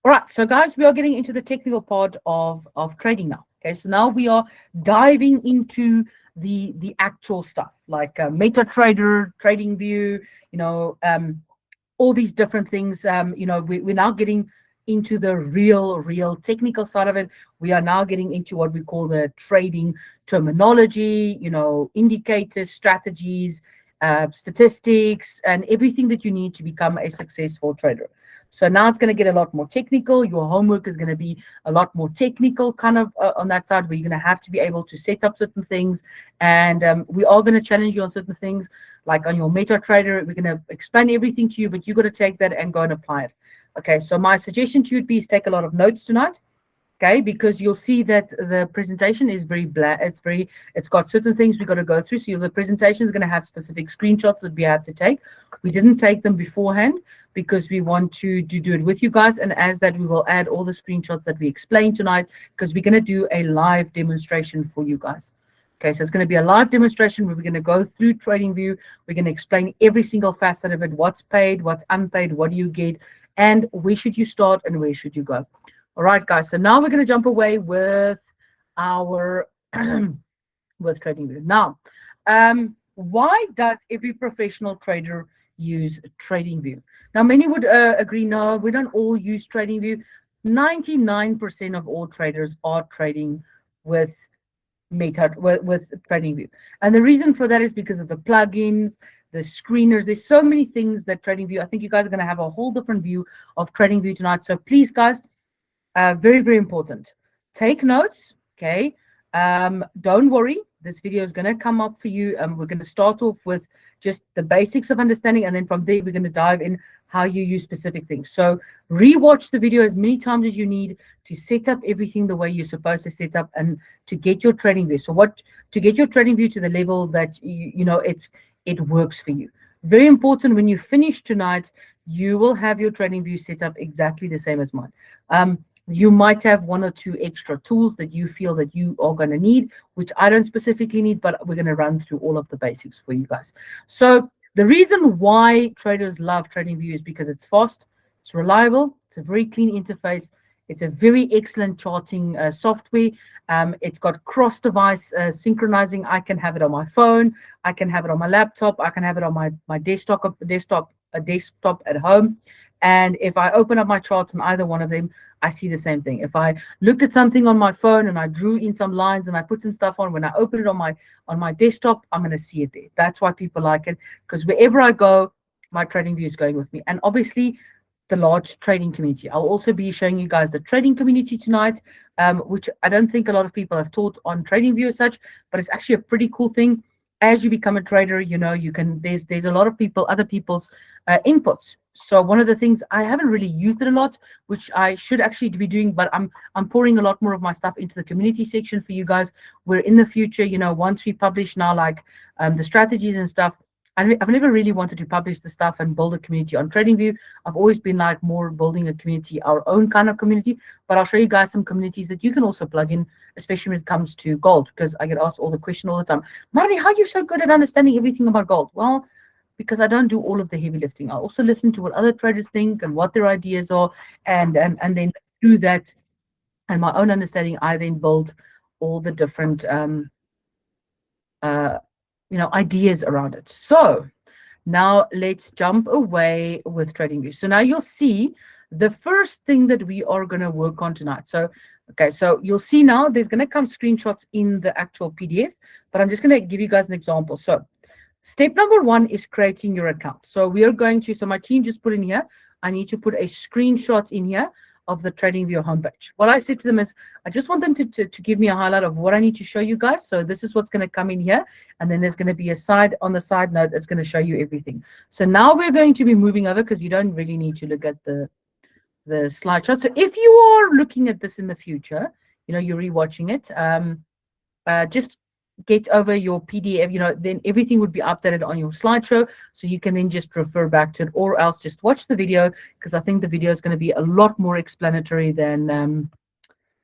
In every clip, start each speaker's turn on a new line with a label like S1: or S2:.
S1: All right, so guys, we are getting into the technical part of trading now. Okay, so now we are diving into the actual stuff like MetaTrader, TradingView, all these different things. We're now getting into the real technical side of it. We are now getting into what we call the trading terminology, indicators, strategies, statistics, and everything that you need to become a successful trader. So now it's going to get a lot more technical. Your homework is going to be a lot more technical kind of on that side, where you're going to have to be able to set up certain things. And we are going to challenge you on certain things, like on your MetaTrader. We're going to explain everything to you, but you got to take that and go and apply it. Okay, so my suggestion to you would be take a lot of notes tonight. Okay, because you'll see that the presentation is very black. It's got certain things we got to go through. So the presentation is going to have specific screenshots that we have to take. We didn't take them beforehand because we want to do it with you guys. And as that, we will add all the screenshots that we explained tonight, because we're going to do a live demonstration for you guys. Okay, so it's going to be a live demonstration where we're going to go through TradingView. We're going to explain every single facet of it, what's paid, what's unpaid, what do you get, and where should you start and where should you go. All right, guys, so now we're going to jump away with our with TradingView. Now, why does every professional trader use TradingView? Now, many would agree, no, we don't all use TradingView. 99% of all traders are trading with TradingView. And the reason for that is because of the plugins, the screeners. There's so many things that TradingView, I think you guys are going to have a whole different view of TradingView tonight. So please, guys, very, very important. Take notes, okay? Don't worry. This video is going to come up for you. We're going to start off with just the basics of understanding, and then from there, we're going to dive in how you use specific things. So rewatch the video as many times as you need to set up everything the way you're supposed to set up and to get your TradingView. So to get your TradingView to the level that it works for you. Very important. When you finish tonight, you will have your TradingView set up exactly the same as mine. You might have one or two extra tools that you feel that you are going to need, which I don't specifically need, but we're going to run through all of the basics for you guys. So the reason why traders love TradingView is because it's fast, it's reliable, it's a very clean interface, it's a very excellent charting software. It's got cross-device synchronizing. I can have it on my phone, I can have it on my laptop, I can have it on my desktop at home. And if I open up my charts on either one of them, I see the same thing. If I looked at something on my phone and I drew in some lines and I put some stuff on, when I open it on my desktop, I'm going to see it there. That's why people like it, because wherever I go, my TradingView is going with me. And obviously, the large trading community. I'll also be showing you guys the trading community tonight, which I don't think a lot of people have taught on TradingView as such, but it's actually a pretty cool thing. As you become a trader, you can, there's a lot of other people's inputs. So one of the things, I haven't really used it a lot, which I should actually be doing, but I'm pouring a lot more of my stuff into the community section for you guys, where in the future, once we publish now, like the strategies and stuff, I've never really wanted to publish the stuff and build a community on TradingView. I've always been like more building a community, our own kind of community, but I'll show you guys some communities that you can also plug in, especially when it comes to gold, because I get asked all the question all the time, Marty, how are you so good at understanding everything about gold? Well, because I don't do all of the heavy lifting. I also listen to what other traders think and what their ideas are, and then through that and my own understanding, I then build all the different ideas around it. So now let's jump away with TradingView. So now you'll see the first thing that we are going to work on tonight. So okay, so you'll see now there's going to come screenshots in the actual PDF, but I'm just going to give you guys an example. So step number one is creating your account. So we are going to, so my team just put in here, I need to put a screenshot in here of the TradingView homepage. What I said to them is, I just want them to give me a highlight of what I need to show you guys. So this is what's going to come in here. And then there's going to be a side on the side note that's going to show you everything. So now we're going to be moving over, because you don't really need to look at the slideshow. So if you are looking at this in the future, you're rewatching it, just get over your PDF, then everything would be updated on your slideshow, so you can then just refer back to it, or else just watch the video, because I think the video is going to be a lot more explanatory than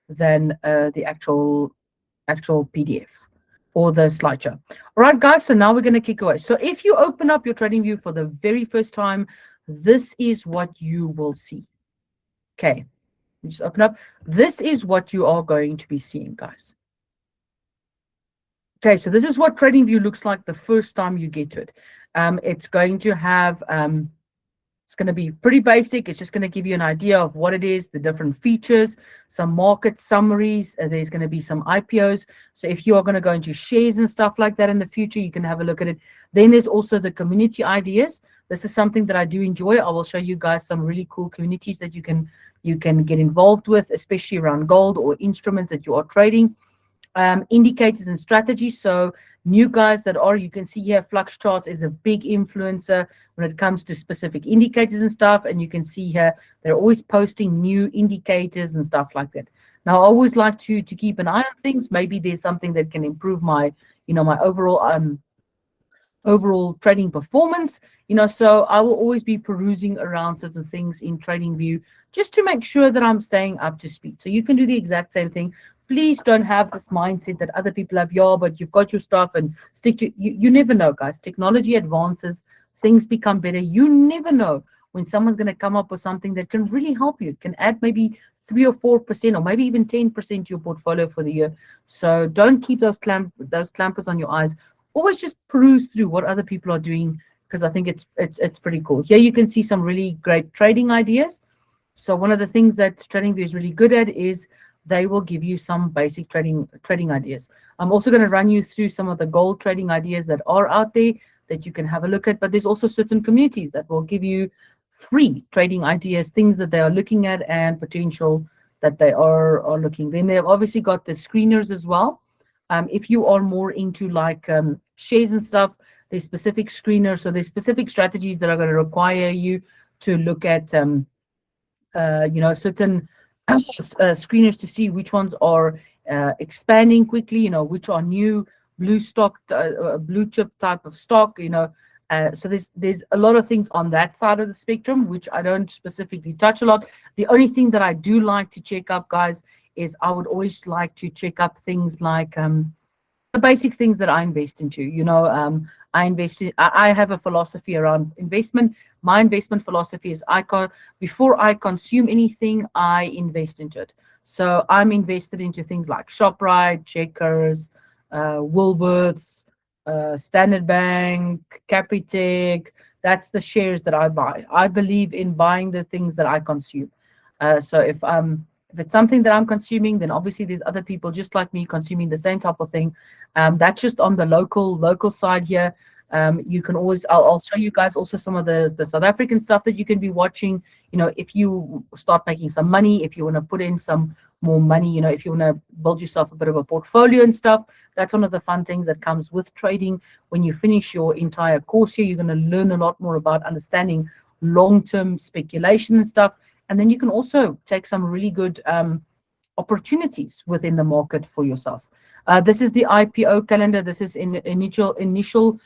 S1: the actual PDF or the slideshow. All right, guys, so now we're going to kick away. So if you open up your TradingView for the very first time, this is what you will see. Okay, just open up. This is what you are going to be seeing, guys. Okay, so this is what TradingView looks like the first time you get to it. It's going to have, it's going to be pretty basic. It's just going to give you an idea of what it is, the different features, some market summaries. There's going to be some IPOs. So if you are going to go into shares and stuff like that in the future, you can have a look at it. Then there's also the community ideas. This is something that I do enjoy. I will show you guys some really cool communities that you can get involved with, especially around gold or instruments that you are trading. Indicators and strategies. So new guys that are, you can see here, Flux Charts is a big influencer when it comes to specific indicators and stuff. And you can see here, they're always posting new indicators and stuff like that. Now, I always like to keep an eye on things. Maybe there's something that can improve my, my overall trading performance, so I will always be perusing around certain things in TradingView just to make sure that I'm staying up to speed. So you can do the exact same thing. Please don't have this mindset that other people have, but you've got your stuff and stick to you never know, guys. Technology advances, things become better. You never know when someone's going to come up with something that can really help you. It can add maybe 3 or 4% or maybe even 10% to your portfolio for the year. So don't keep those clampers on your eyes. Always just peruse through what other people are doing, because I think it's pretty cool. Here you can see some really great trading ideas. So one of the things that TradingView is really good at is they will give you some basic trading ideas. I'm also going to run you through some of the gold trading ideas that are out there that you can have a look at, but there's also certain communities that will give you free trading ideas, things that they are looking at and potential that they are looking. Then they've obviously got the screeners as well. If you are more into like shares and stuff, there's specific screeners. So there's specific strategies that are going to require you to look at, certain screeners to see which ones are expanding quickly, which are new blue chip type of stock, so there's a lot of things on that side of the spectrum, which I don't specifically touch a lot. The only thing that I do like to check up, guys, is I would always like to check up things like the basic things that I invest into. I have a philosophy around investment. My investment philosophy is before I consume anything, I invest into it. So I'm invested into things like ShopRite, Checkers, Woolworths, Standard Bank, Capitec. That's the shares that I buy. I believe in buying the things that I consume. So if it's something that I'm consuming, then obviously there's other people just like me consuming the same type of thing. That's just on the local side here. You can always, I'll show you guys also some of the South African stuff that you can be watching. If you start making some money, if you want to put in some more money, if you want to build yourself a bit of a portfolio and stuff, that's one of the fun things that comes with trading. When you finish your entire course here, you're going to learn a lot more about understanding long-term speculation and stuff. And then you can also take some really good opportunities within the market for yourself. This is the IPO calendar. This is initial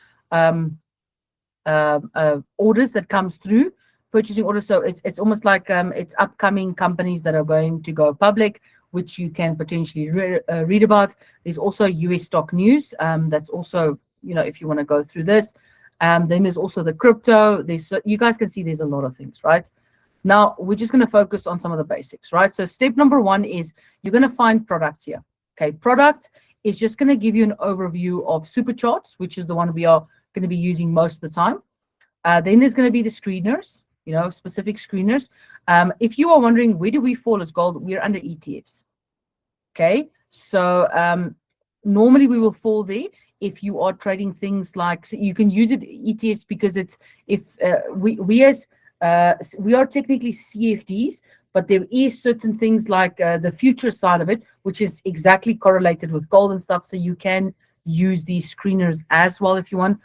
S1: orders that comes through, purchasing orders. So it's almost like it's upcoming companies that are going to go public, which you can potentially read about. There's also US stock news. That's also, if you want to go through this. Then there's also the crypto. You guys can see there's a lot of things, right? Now, we're just going to focus on some of the basics, right? So step number one is you're going to find products here. Okay, product is just going to give you an overview of super charts, which is the one we are going to be using most of the time. Then there's going to be the screeners, specific screeners. If you are wondering, where do we fall as gold? We're under ETFs. Okay, so normally we will fall there if you are trading things like, so you can use it ETFs because it's, if we are technically CFDs, but there is certain things like the future side of it, which is exactly correlated with gold and stuff. So you can use these screeners as well if you want.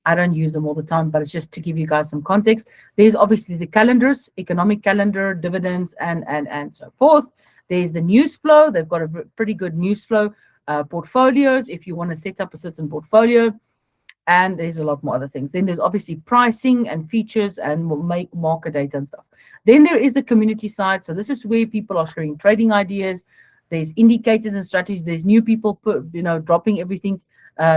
S1: I don't use them all the time, but it's just to give you guys some context. There's obviously the calendars, economic calendar, dividends, and so forth. There's the news flow. They've got a pretty good news flow. Portfolios, if you want to set up a certain portfolio. And there's a lot more other things. Then there's obviously pricing and features and make market data and stuff. Then there is the community side. So this is where people are sharing trading ideas. There's indicators and strategies. There's new people dropping everything,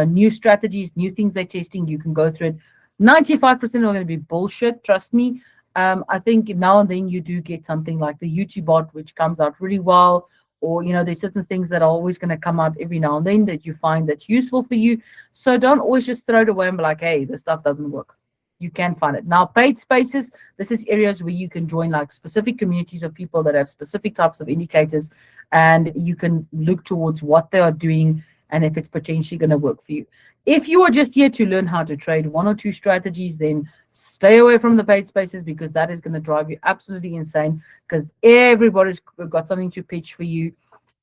S1: new strategies, new things they're testing. You can go through it. 95% are going to be bullshit. Trust me. I think now and then you do get something like the YouTube bot, which comes out really well, or there's certain things that are always going to come out every now and then that you find that's useful for you. So don't always just throw it away and be like, hey, this stuff doesn't work. You can find it. Now, paid spaces, this is areas where you can join like specific communities of people that have specific types of indicators, and you can look towards what they are doing and if it's potentially going to work for you. If you are just here to learn how to trade one or two strategies, then stay away from the paid spaces, because that is going to drive you absolutely insane, because everybody's got something to pitch for you.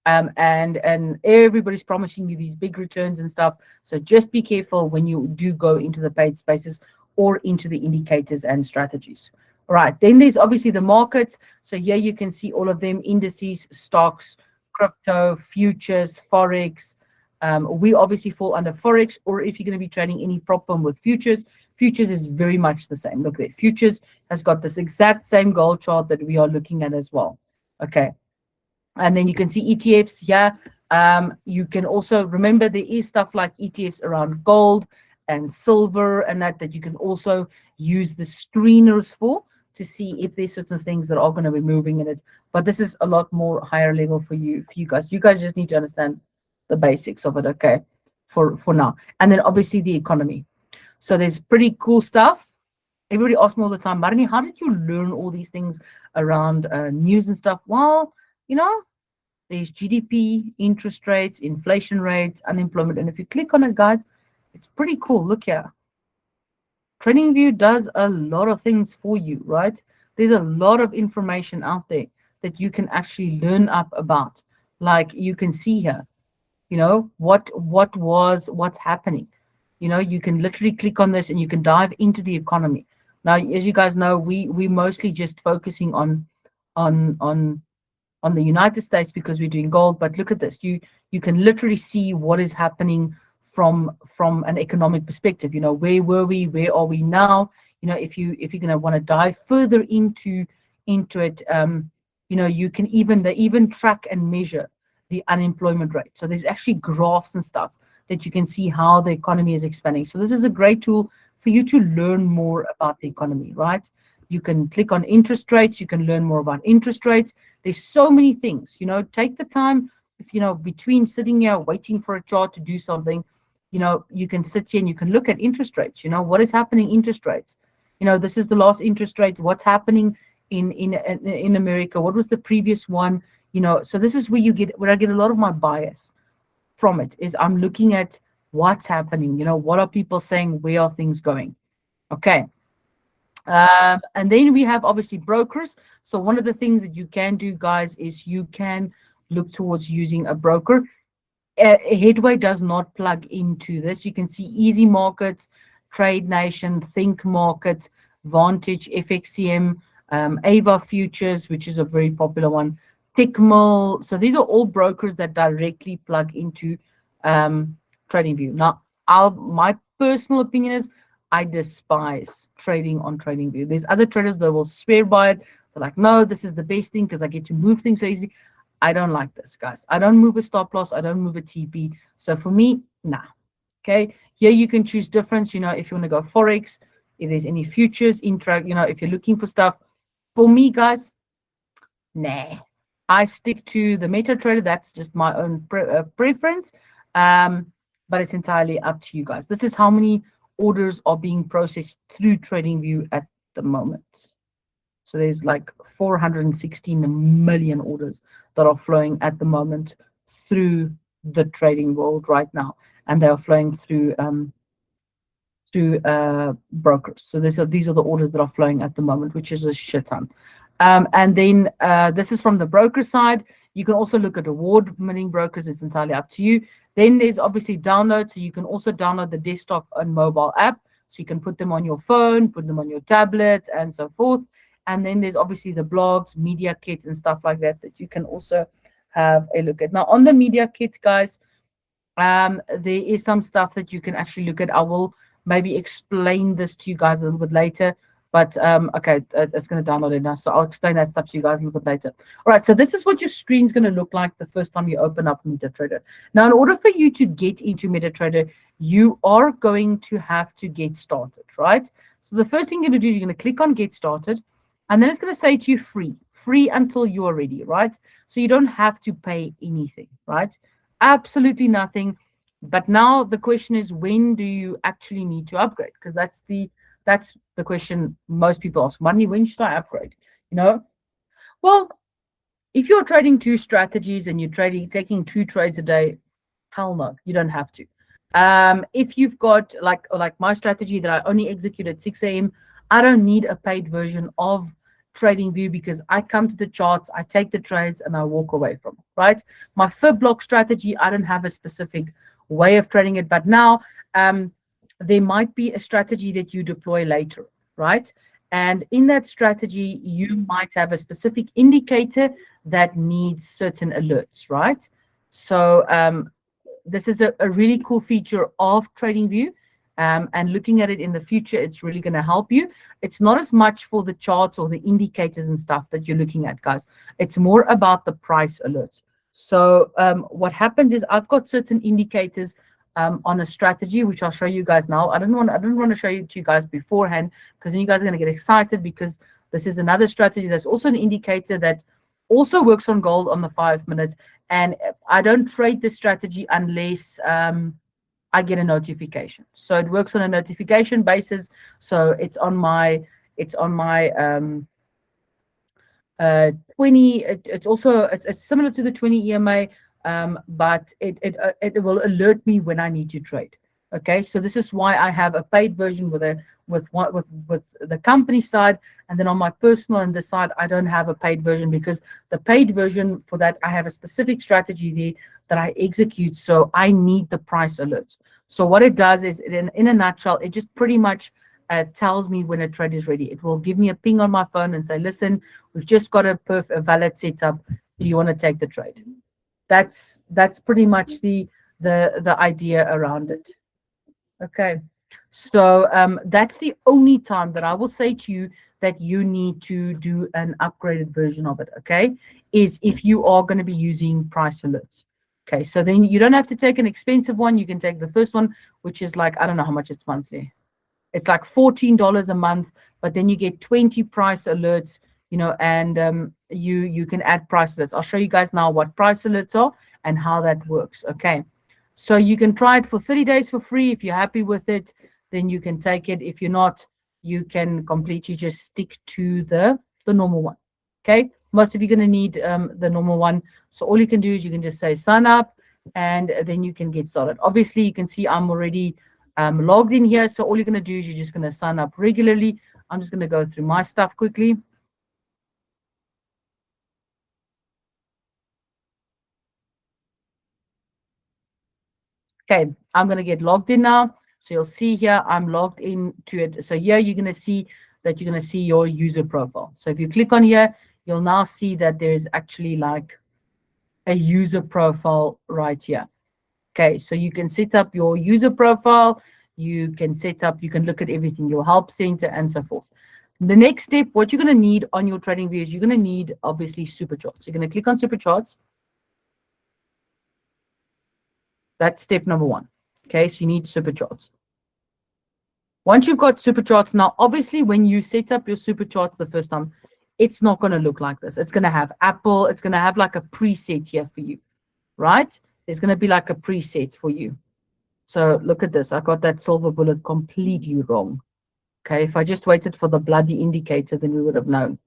S1: And everybody's promising you these big returns and stuff. So just be careful when you do go into the paid spaces or into the indicators and strategies. All right, then there's obviously the markets. So here you can see all of them: indices, stocks, crypto, futures, Forex. We obviously fall under Forex, or if you're going to be trading any prop firm with futures, futures is very much the same. Look there, futures has got this exact same goal chart that we are looking at as well. Okay. And then you can see ETFs here. You can also remember there is stuff like ETFs around gold and silver and that you can also use the screeners for, to see if there's certain things that are going to be moving in it. But this is a lot more higher level for you guys. You guys just need to understand the basics of it, okay, for now. And then obviously the economy. So there's pretty cool stuff. Everybody asks me all the time, Marnie, how did you learn all these things around news and stuff? Well, there's GDP, interest rates, inflation rates, unemployment. And if you click on it, guys, it's pretty cool. Look here. TradingView does a lot of things for you, right? There's a lot of information out there that you can actually learn up about. Like you can see here, what's happening. You can literally click on this and you can dive into the economy. Now, as you guys know, we mostly just focusing on the United States because we're doing gold. But look at this. You can literally see what is happening from an economic perspective. Where were we? Where are we now? If you're going to want to dive further into it, you can even track and measure the unemployment rate. So there's actually graphs and stuff that you can see how the economy is expanding. So this is a great tool for you to learn more about the economy, right? You can click on interest rates. You can learn more about interest rates. There's so many things, take the time. If, between sitting here waiting for a chart to do something, you can sit here and you can look at interest rates. What is happening interest rates? This is the last interest rate. What's happening in America? What was the previous one? So this is where I get a lot of my bias from it, is I'm looking at what's happening. What are people saying? Where are things going? Okay. And then we have obviously brokers. So one of the things that you can do, guys, is you can look towards using a broker. Headway does not plug into this. You can see Easy Markets, Trade Nation, Think Market, Vantage, FXCM, Ava Futures, which is a very popular one, Tickmill. So these are all brokers that directly plug into TradingView. Now, my personal opinion is I despise trading on TradingView. There's other traders that will swear by it. They're like, no, this is the best thing because I get to move things so easy. I don't like this, guys. I don't move a stop loss. I don't move a TP. So for me, nah. Okay. Here you can choose difference. If you want to go Forex, if there's any futures, if you're looking for stuff. For me, guys, nah. I stick to the MetaTrader. That's just my own preference. But it's entirely up to you guys. This is how many orders are being processed through TradingView at the moment. So there's like 416 million orders that are flowing at the moment through the trading world right now, and they are flowing through brokers. So these are the orders that are flowing at the moment, which is a shit ton. And then this is from the broker side. You can also look at award-winning brokers. It's entirely up to you. Then there's obviously download. So you can also download the desktop and mobile app. So you can put them on your phone, put them on your tablet, and so forth. And then there's obviously the blogs, media kits, and stuff like that you can also have a look at. Now, on the media kit, guys, there is some stuff that you can actually look at. I will maybe explain this to you guys a little bit later. But, okay, it's going to download it now. So I'll explain that stuff to you guys a little bit later. All right, so this is what your screen's going to look like the first time you open up MetaTrader. Now, in order for you to get into MetaTrader, you are going to have to get started, right? So the first thing you're going to do is you're going to click on Get Started. And then it's going to say to you free until you are ready, right? So you don't have to pay anything, right? Absolutely nothing. But now the question is, when do you actually need to upgrade? Because that's the question most people ask. Money, when should I upgrade? You know, well, if you're trading two strategies and you're taking two trades a day, hell no, you don't have to. If you've got like my strategy that I only execute at 6 a.m., I don't need a paid version of TradingView because I come to the charts, I take the trades, and I walk away from it, right? My fib block strategy, I don't have a specific way of trading it, but now there might be a strategy that you deploy later, right? And in that strategy, you might have a specific indicator that needs certain alerts, right? So this is a really cool feature of TradingView. And looking at it in the future, it's really going to help you. It's not as much for the charts or the indicators and stuff that you're looking at, guys. It's more about the price alerts. So what happens is I've got certain indicators on a strategy, which I'll show you guys now. I don't want to show it to you guys beforehand because then you guys are going to get excited because this is another strategy that's also an indicator that also works on gold on the 5 minutes. And I don't trade this strategy unless I get a notification. So it works on a notification basis. So it's on my 20. It's similar to the 20 EMA, but it will alert me when I need to trade. Okay, so this is why I have a paid version with the company side, and then on my personal and this side I don't have a paid version because the paid version for that I have a specific strategy there that I execute. So I need the price alerts. So what it does is, in a nutshell, it just pretty much tells me when a trade is ready. It will give me a ping on my phone and say, listen, we've just got a valid setup. Do you want to take the trade? That's pretty much the idea around it. Okay, so that's the only time that I will say to you that you need to do an upgraded version of it, okay, is if you are going to be using price alerts. Okay, so then you don't have to take an expensive one. You can take the first one, which is like, I don't know how much it's monthly. It's like $14 a month, but then you get 20 price alerts, you know, and you can add price alerts. I'll show you guys now what price alerts are and how that works, okay? So you can try it for 30 days for free. If you're happy with it, then you can take it. If you're not, you can completely just stick to the normal one. Okay, most of you are going to need the normal one. So all you can do is you can just say sign up and then you can get started. Obviously, you can see I'm already logged in here. So all you're going to do is you're just going to sign up regularly. I'm just going to go through my stuff quickly. Okay, I'm going to get logged in now. So you'll see here, I'm logged into it. So here you're going to see that you're going to see your user profile. So if you click on here, you'll now see that there's actually like a user profile right here. Okay, so you can set up your user profile. You can look at everything, your help center and so forth. The next step, what you're going to need on your TradingView is you're going to need, obviously, super charts. You're going to click on super charts. That's step number one. Okay, so you need super charts. Once you've got super charts, now obviously when you set up your super charts the first time, it's not going to look like this. It's going to have Apple. It's going to have like a preset here for you, right? There's going to be like a preset for you. So look at this. I got that silver bullet completely wrong. Okay, if I just waited for the bloody indicator, then we would have known.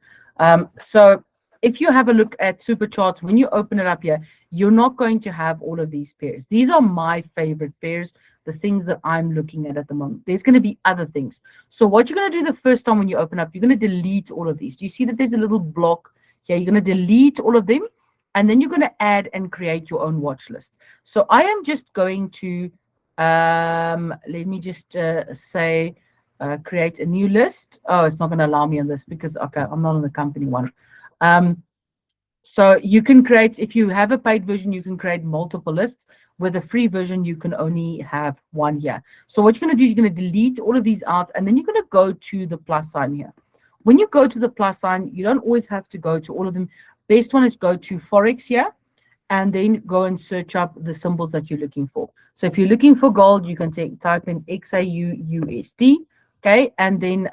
S1: So if you have a look at super charts, when you open it up here, you're not going to have all of these pairs. These are my favorite pairs, the things that I'm looking at the moment. There's going to be other things. So what you're going to do the first time when you open up, you're going to delete all of these. Do you see that there's a little block here? You're going to delete all of them, and then you're going to add and create your own watch list. So I am just going to, let me just say, create a new list. Oh, it's not going to allow me on this because, okay, I'm not on the company one. So you can create, if you have a paid version, you can create multiple lists. With a free version, you can only have one here. So what you're going to do is you're going to delete all of these out, and then you're going to go to the plus sign here. When you go to the plus sign, you don't always have to go to all of them. Best one is go to Forex here, and then go and search up the symbols that you're looking for. So if you're looking for gold, you can type in XAU USD, okay, and then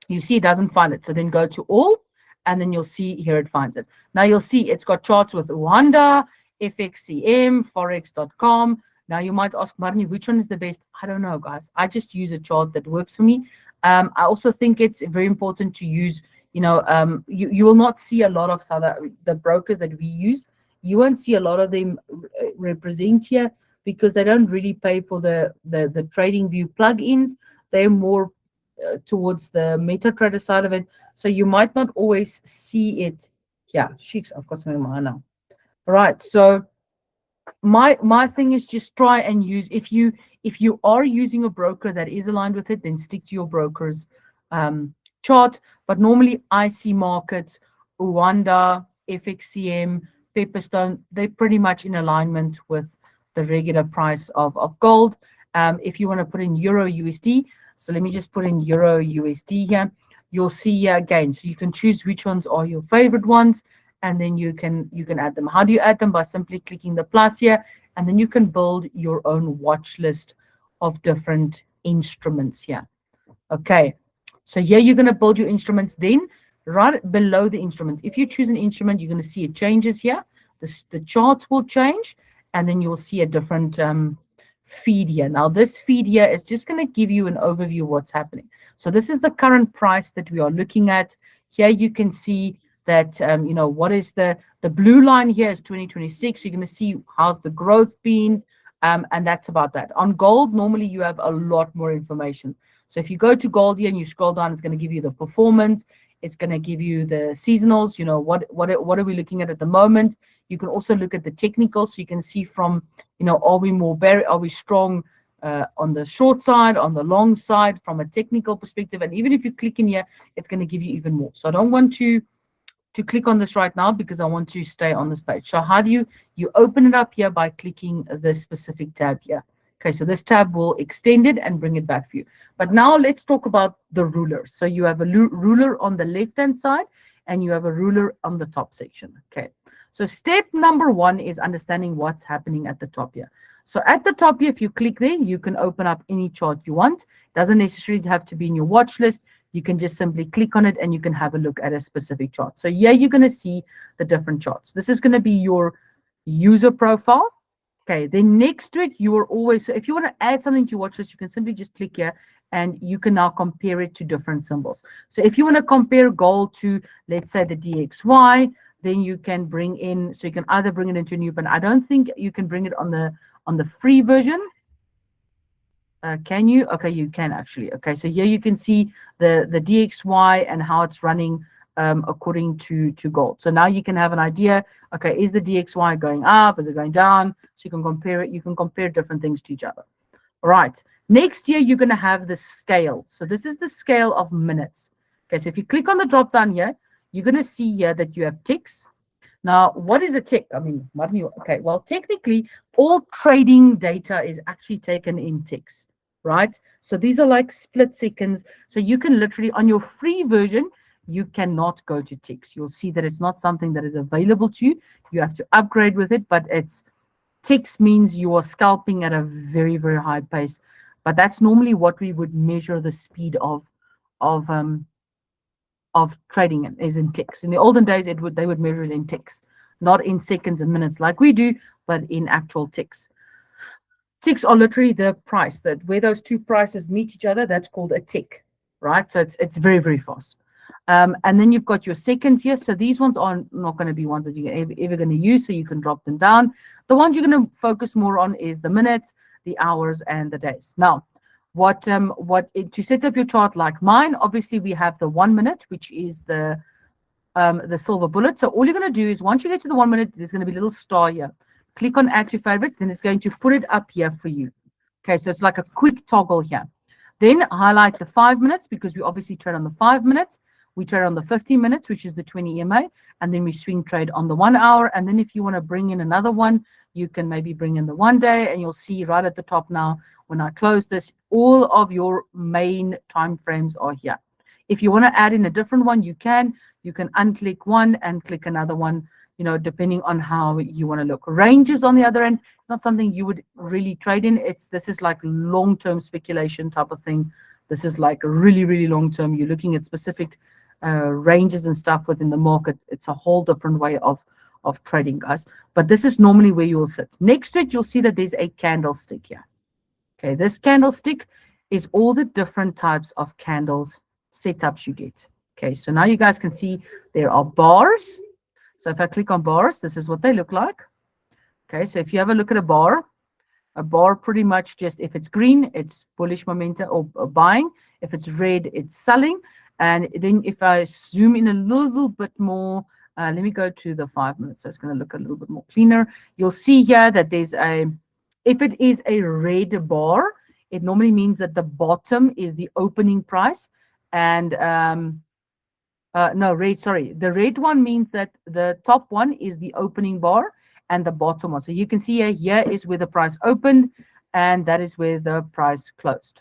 S1: You see it doesn't find it. So then go to all, and then you'll see here it finds it. Now you'll see it's got charts with Rwanda, FXCM, Forex.com. Now you might ask, Marnie, which one is the best? I don't know, guys. I just use a chart that works for me. I also think it's very important to use, you will not see a lot of the brokers that we use. You won't see a lot of them represent here because they don't really pay for the TradingView plugins. They're more towards the MetaTrader side of it. So you might not always see it. Yeah, sheiks, I've got something in my hand now. All right, so my thing is just try and use, if you are using a broker that is aligned with it, then stick to your broker's chart. But normally IC markets, Rwanda, FXCM, Pepperstone, they're pretty much in alignment with the regular price of gold. If you want to put in Euro USD, so let me just put in Euro USD here. You'll see here again, so you can choose which ones are your favorite ones, and then you can add them. How do you add them? By simply clicking the plus here, and then you can build your own watch list of different instruments here. Okay, so here you're going to build your instruments. Then right below the instrument, if you choose an instrument, you're going to see it changes here. The charts will change, and then you'll see a different feed here. Now this feed here is just going to give you an overview of what's happening. So this is the current price that we are looking at. Here you can see that what is the blue line here is 2026. You're going to see how's the growth been, and that's about that. On gold, normally you have a lot more information. So if you go to gold here and you scroll down, it's going to give you the performance. It's going to give you the seasonals. What are we looking at the moment? You can also look at the technical, so you can see from, are we more bearish, are we strong on the short side, on the long side, from a technical perspective. And even if you click in here, it's going to give you even more. So I don't want to click on this right now because I want to stay on this page. So how do you open it up here? By clicking this specific tab here. Okay, so this tab will extend it and bring it back for you. But now let's talk about the rulers. So you have a ruler on the left-hand side, and you have a ruler on the top section. Okay, so step number one is understanding what's happening at the top here. So at the top here, if you click there, you can open up any chart you want. Doesn't necessarily have to be in your watch list. You can just simply click on it and you can have a look at a specific chart. So here you're going to see the different charts. This is going to be your user profile. Okay, then next to it, you are always, so if you want to add something to your watch list, you can simply just click here and you can now compare it to different symbols. So if you want to compare gold to, let's say, the DXY, then you can bring in, so you can either bring it into a new, but I don't think you can bring it on the free version. Can you? Okay, you can actually. Okay, so here you can see the DXY and how it's running according to gold. So now you can have an idea, okay, is the DXY going up? Is it going down? So you can compare it. You can compare different things to each other. All right. Next year, you're going to have the scale. So this is the scale of minutes. Okay, so if you click on the drop down here, you're going to see here that you have ticks. Now, what is a tick? I mean, okay, well, technically, all trading data is actually taken in ticks, right? So these are like split seconds. So you can literally, on your free version, you cannot go to ticks. You'll see that it's not something that is available to you. You have to upgrade with it, but ticks means you are scalping at a very, very high pace. But that's normally what we would measure the speed of trading in, is in ticks. In the olden days, they would measure it in ticks, not in seconds and minutes like we do, but in actual ticks. Ticks are literally the price, that where those two prices meet each other, that's called a tick, right? So it's very, very fast. And then you've got your seconds here. So these ones are not going to be ones that you're ever going to use, so you can drop them down. The ones you're going to focus more on is the minutes, the hours, and the days. Now, to set up your chart like mine, obviously we have the 1 minute, which is the silver bullet. So all you're going to do is, once you get to the 1 minute, there's going to be a little star here. Click on add to favorites, then it's going to put it up here for you. Okay, so it's like a quick toggle here. Then highlight the 5 minutes, because we obviously trade on the 5 minutes. We trade on the 15 minutes, which is the 20 EMA, and then we swing trade on the 1 hour. And then if you want to bring in another one, you can maybe bring in the 1 day, and you'll see right at the top now, when I close this, all of your main time frames are here. If you want to add in a different one, you can unclick one and click another one, depending on how you want to look. Ranges on the other end, it's not something you would really trade in. This is like long-term speculation type of thing. This is like really, really long term. You're looking at specific ranges and stuff within the market. It's a whole different way of trading, guys. But this is normally where you will sit. Next to it, you'll see that there's a candlestick here. Okay, this candlestick is all the different types of candles setups you get. Okay, so now you guys can see there are bars. So if I click on bars, this is what they look like. Okay, so if you have a look at a bar pretty much just, if it's green, it's bullish momentum or buying. If it's red, it's selling. And then if I zoom in a little bit more, let me go to the 5 minutes. So it's going to look a little bit more cleaner. You'll see here that there's if it is a red bar, it normally means that the bottom is the opening price. And no, red, sorry. The red one means that the top one is the opening bar and the bottom one. So you can see here is where the price opened, and that is where the price closed.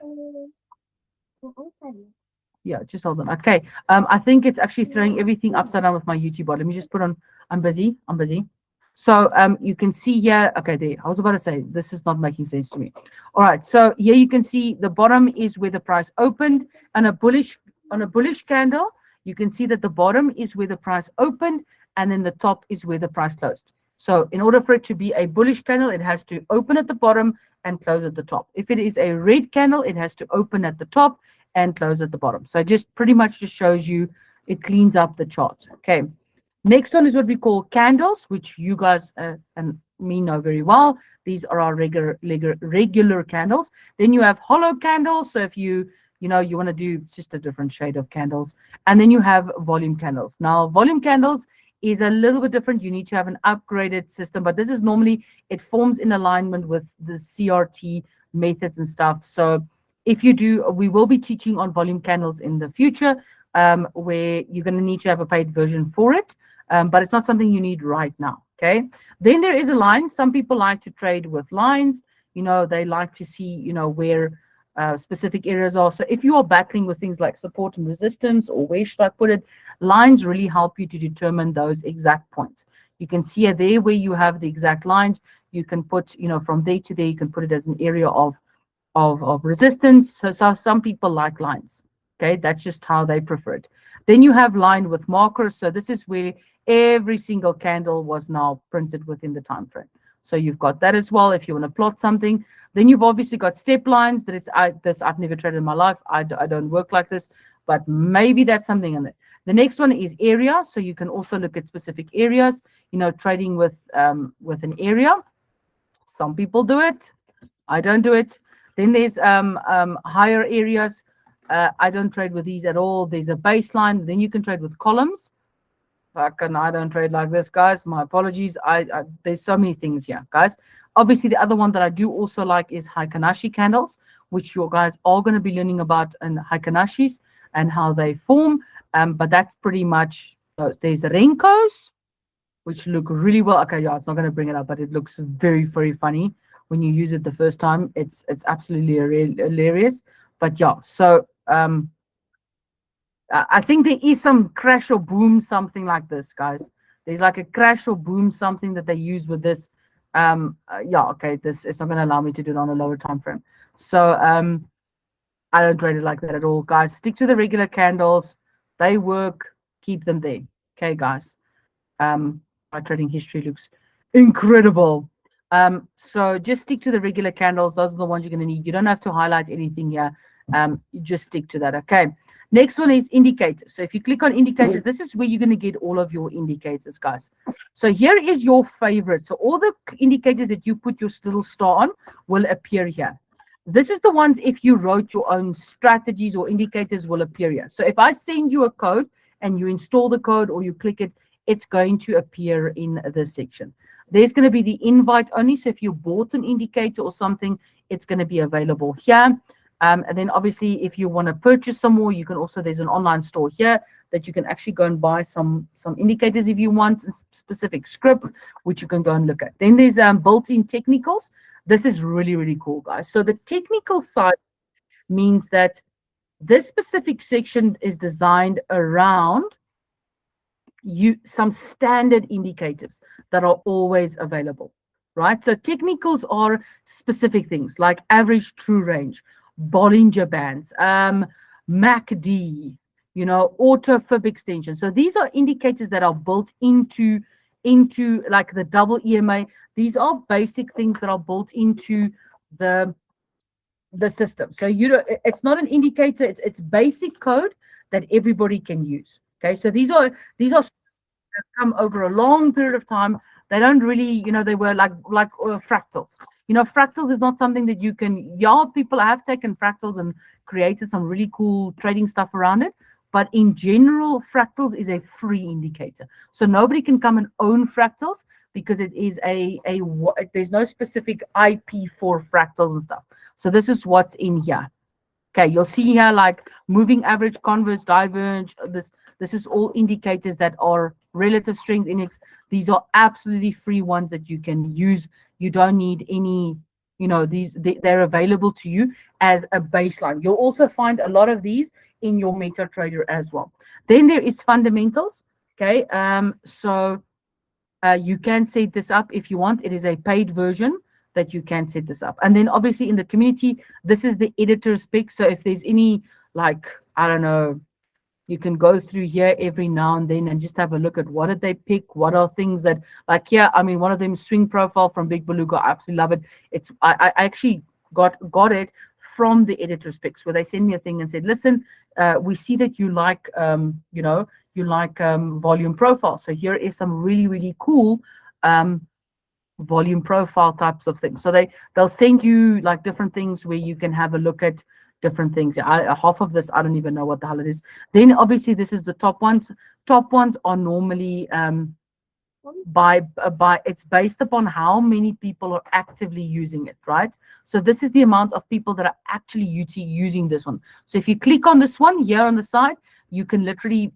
S1: Yeah, just hold on. Okay. I think it's actually throwing everything upside down with my YouTube bot. Let me just put on, I'm busy. So you can see here, okay, there. I was about to say, this is not making sense to me. All right, so here you can see the bottom is where the price opened, and on a bullish candle, you can see that the bottom is where the price opened, and then the top is where the price closed. So in order for it to be a bullish candle, it has to open at the bottom and close at the top. If it is a red candle, it has to open at the top and close at the bottom. So just pretty much just shows you, it cleans up the chart. Okay. Next one is what we call candles, which you guys and me know very well. These are our regular candles. Then you have hollow candles. So if you want to do just a different shade of candles. And then you have volume candles. Now, volume candles is a little bit different. You need to have an upgraded system, but this is normally, it forms in alignment with the CRT methods and stuff. So if you do, we will be teaching on volume candles in the future, where you're going to need to have a paid version for it. But it's not something you need right now. Okay. Then there is a line. Some people like to trade with lines. They like to see, where specific areas are. So if you are battling with things like support and resistance, or where should I put it, lines really help you to determine those exact points. You can see there where you have the exact lines, you can put, from there to there, you can put it as an area of resistance. So some people like lines. Okay, that's just how they prefer it. Then you have line with markers. So this is where every single candle was now printed within the time frame. So you've got that as well if you want to plot something. Then you've obviously got step lines. That is, I've never traded in my life. I don't work like this, but maybe that's something in there. The next one is area. So you can also look at specific areas, trading with an area. Some people do it. I don't do it. Then there's higher areas. I don't trade with these at all. There's a baseline. Then you can trade with columns. I don't trade like this, guys. My apologies. There's so many things here, guys. Obviously, the other one that I do also like is Heikin-Ashi candles, which you guys are going to be learning about in Heikin-Ashis and how they form. But that's pretty much those. There's the Renkos, which look really well. Okay, yeah, it's not going to bring it up, but it looks very, very funny when you use it the first time. It's absolutely hilarious. But yeah, so I think there is some crash or boom, something like this, guys. There's like a crash or boom, something that they use with this. Yeah, okay, this it's not going to allow me to do it on a lower time frame. So I don't trade it like that at all, guys. Stick to the regular candles. They work. Keep them there. Okay, guys. My trading history looks incredible. So just stick to the regular candles. Those are the ones you're going to need. You don't have to highlight anything here. You just stick to that. Okay. Next one is indicators. So if you click on indicators, this is where you're going to get all of your indicators, guys. So here is your favorite. So all the indicators that you put your little star on will appear here. This is the ones, if you wrote your own strategies or indicators, will appear here. So if I send you a code and you install the code or you click it, it's going to appear in this section. There's going to be the invite only. So if you bought an indicator or something, it's going to be available here. And then obviously, if you want to purchase some more, you can also, there's an online store here that you can actually go and buy some indicators if you want, specific scripts, which you can go and look at. Then there's built-in technicals. This is really, really cool, guys. So the technical side means that this specific section is designed around some standard indicators that are always available, right? So technicals are specific things like average true range, Bollinger Bands, MACD, you know, auto fib extension. So these are indicators that are built into like the double EMA. These are basic things that are built into the system. So you know, it's not an indicator, it's basic code that everybody can use. Okay, so these are come over a long period of time. They don't really, you know, they were like fractals. You know, fractals is not something that you can, yeah, people have taken fractals and created some really cool trading stuff around it. But in general, fractals is a free indicator. So nobody can come and own fractals because it is there's no specific IP for fractals and stuff. So this is what's in here. Okay, you'll see here like moving average, converse, diverge. This is all indicators that are relative strength index. These are absolutely free ones that you can use. You don't need any, you know, they're available to you as a baseline. You'll also find a lot of these in your MetaTrader as well. Then there is fundamentals. Okay, so you can set this up if you want. It is a paid version that you can set this up. And then obviously in the community, this is the editor's pick. So if there's any, like, I don't know, you can go through here every now and then and just have a look at what did they pick, what are things that, like here, I mean, one of them, swing profile from Big Beluga, I absolutely love it. It's I actually got it from the editor's picks, where they send me a thing and said, listen, we see that you like you know, you like volume profile. So here is some really, really cool volume profile types of things. So they'll send you like different things where you can have a look at different things. Half of this, I don't even know what the hell it is. Then obviously this is the top ones. Top ones are normally by it's based upon how many people are actively using it, right? So this is the amount of people that are actually using this one. So if you click on this one here on the side, you can literally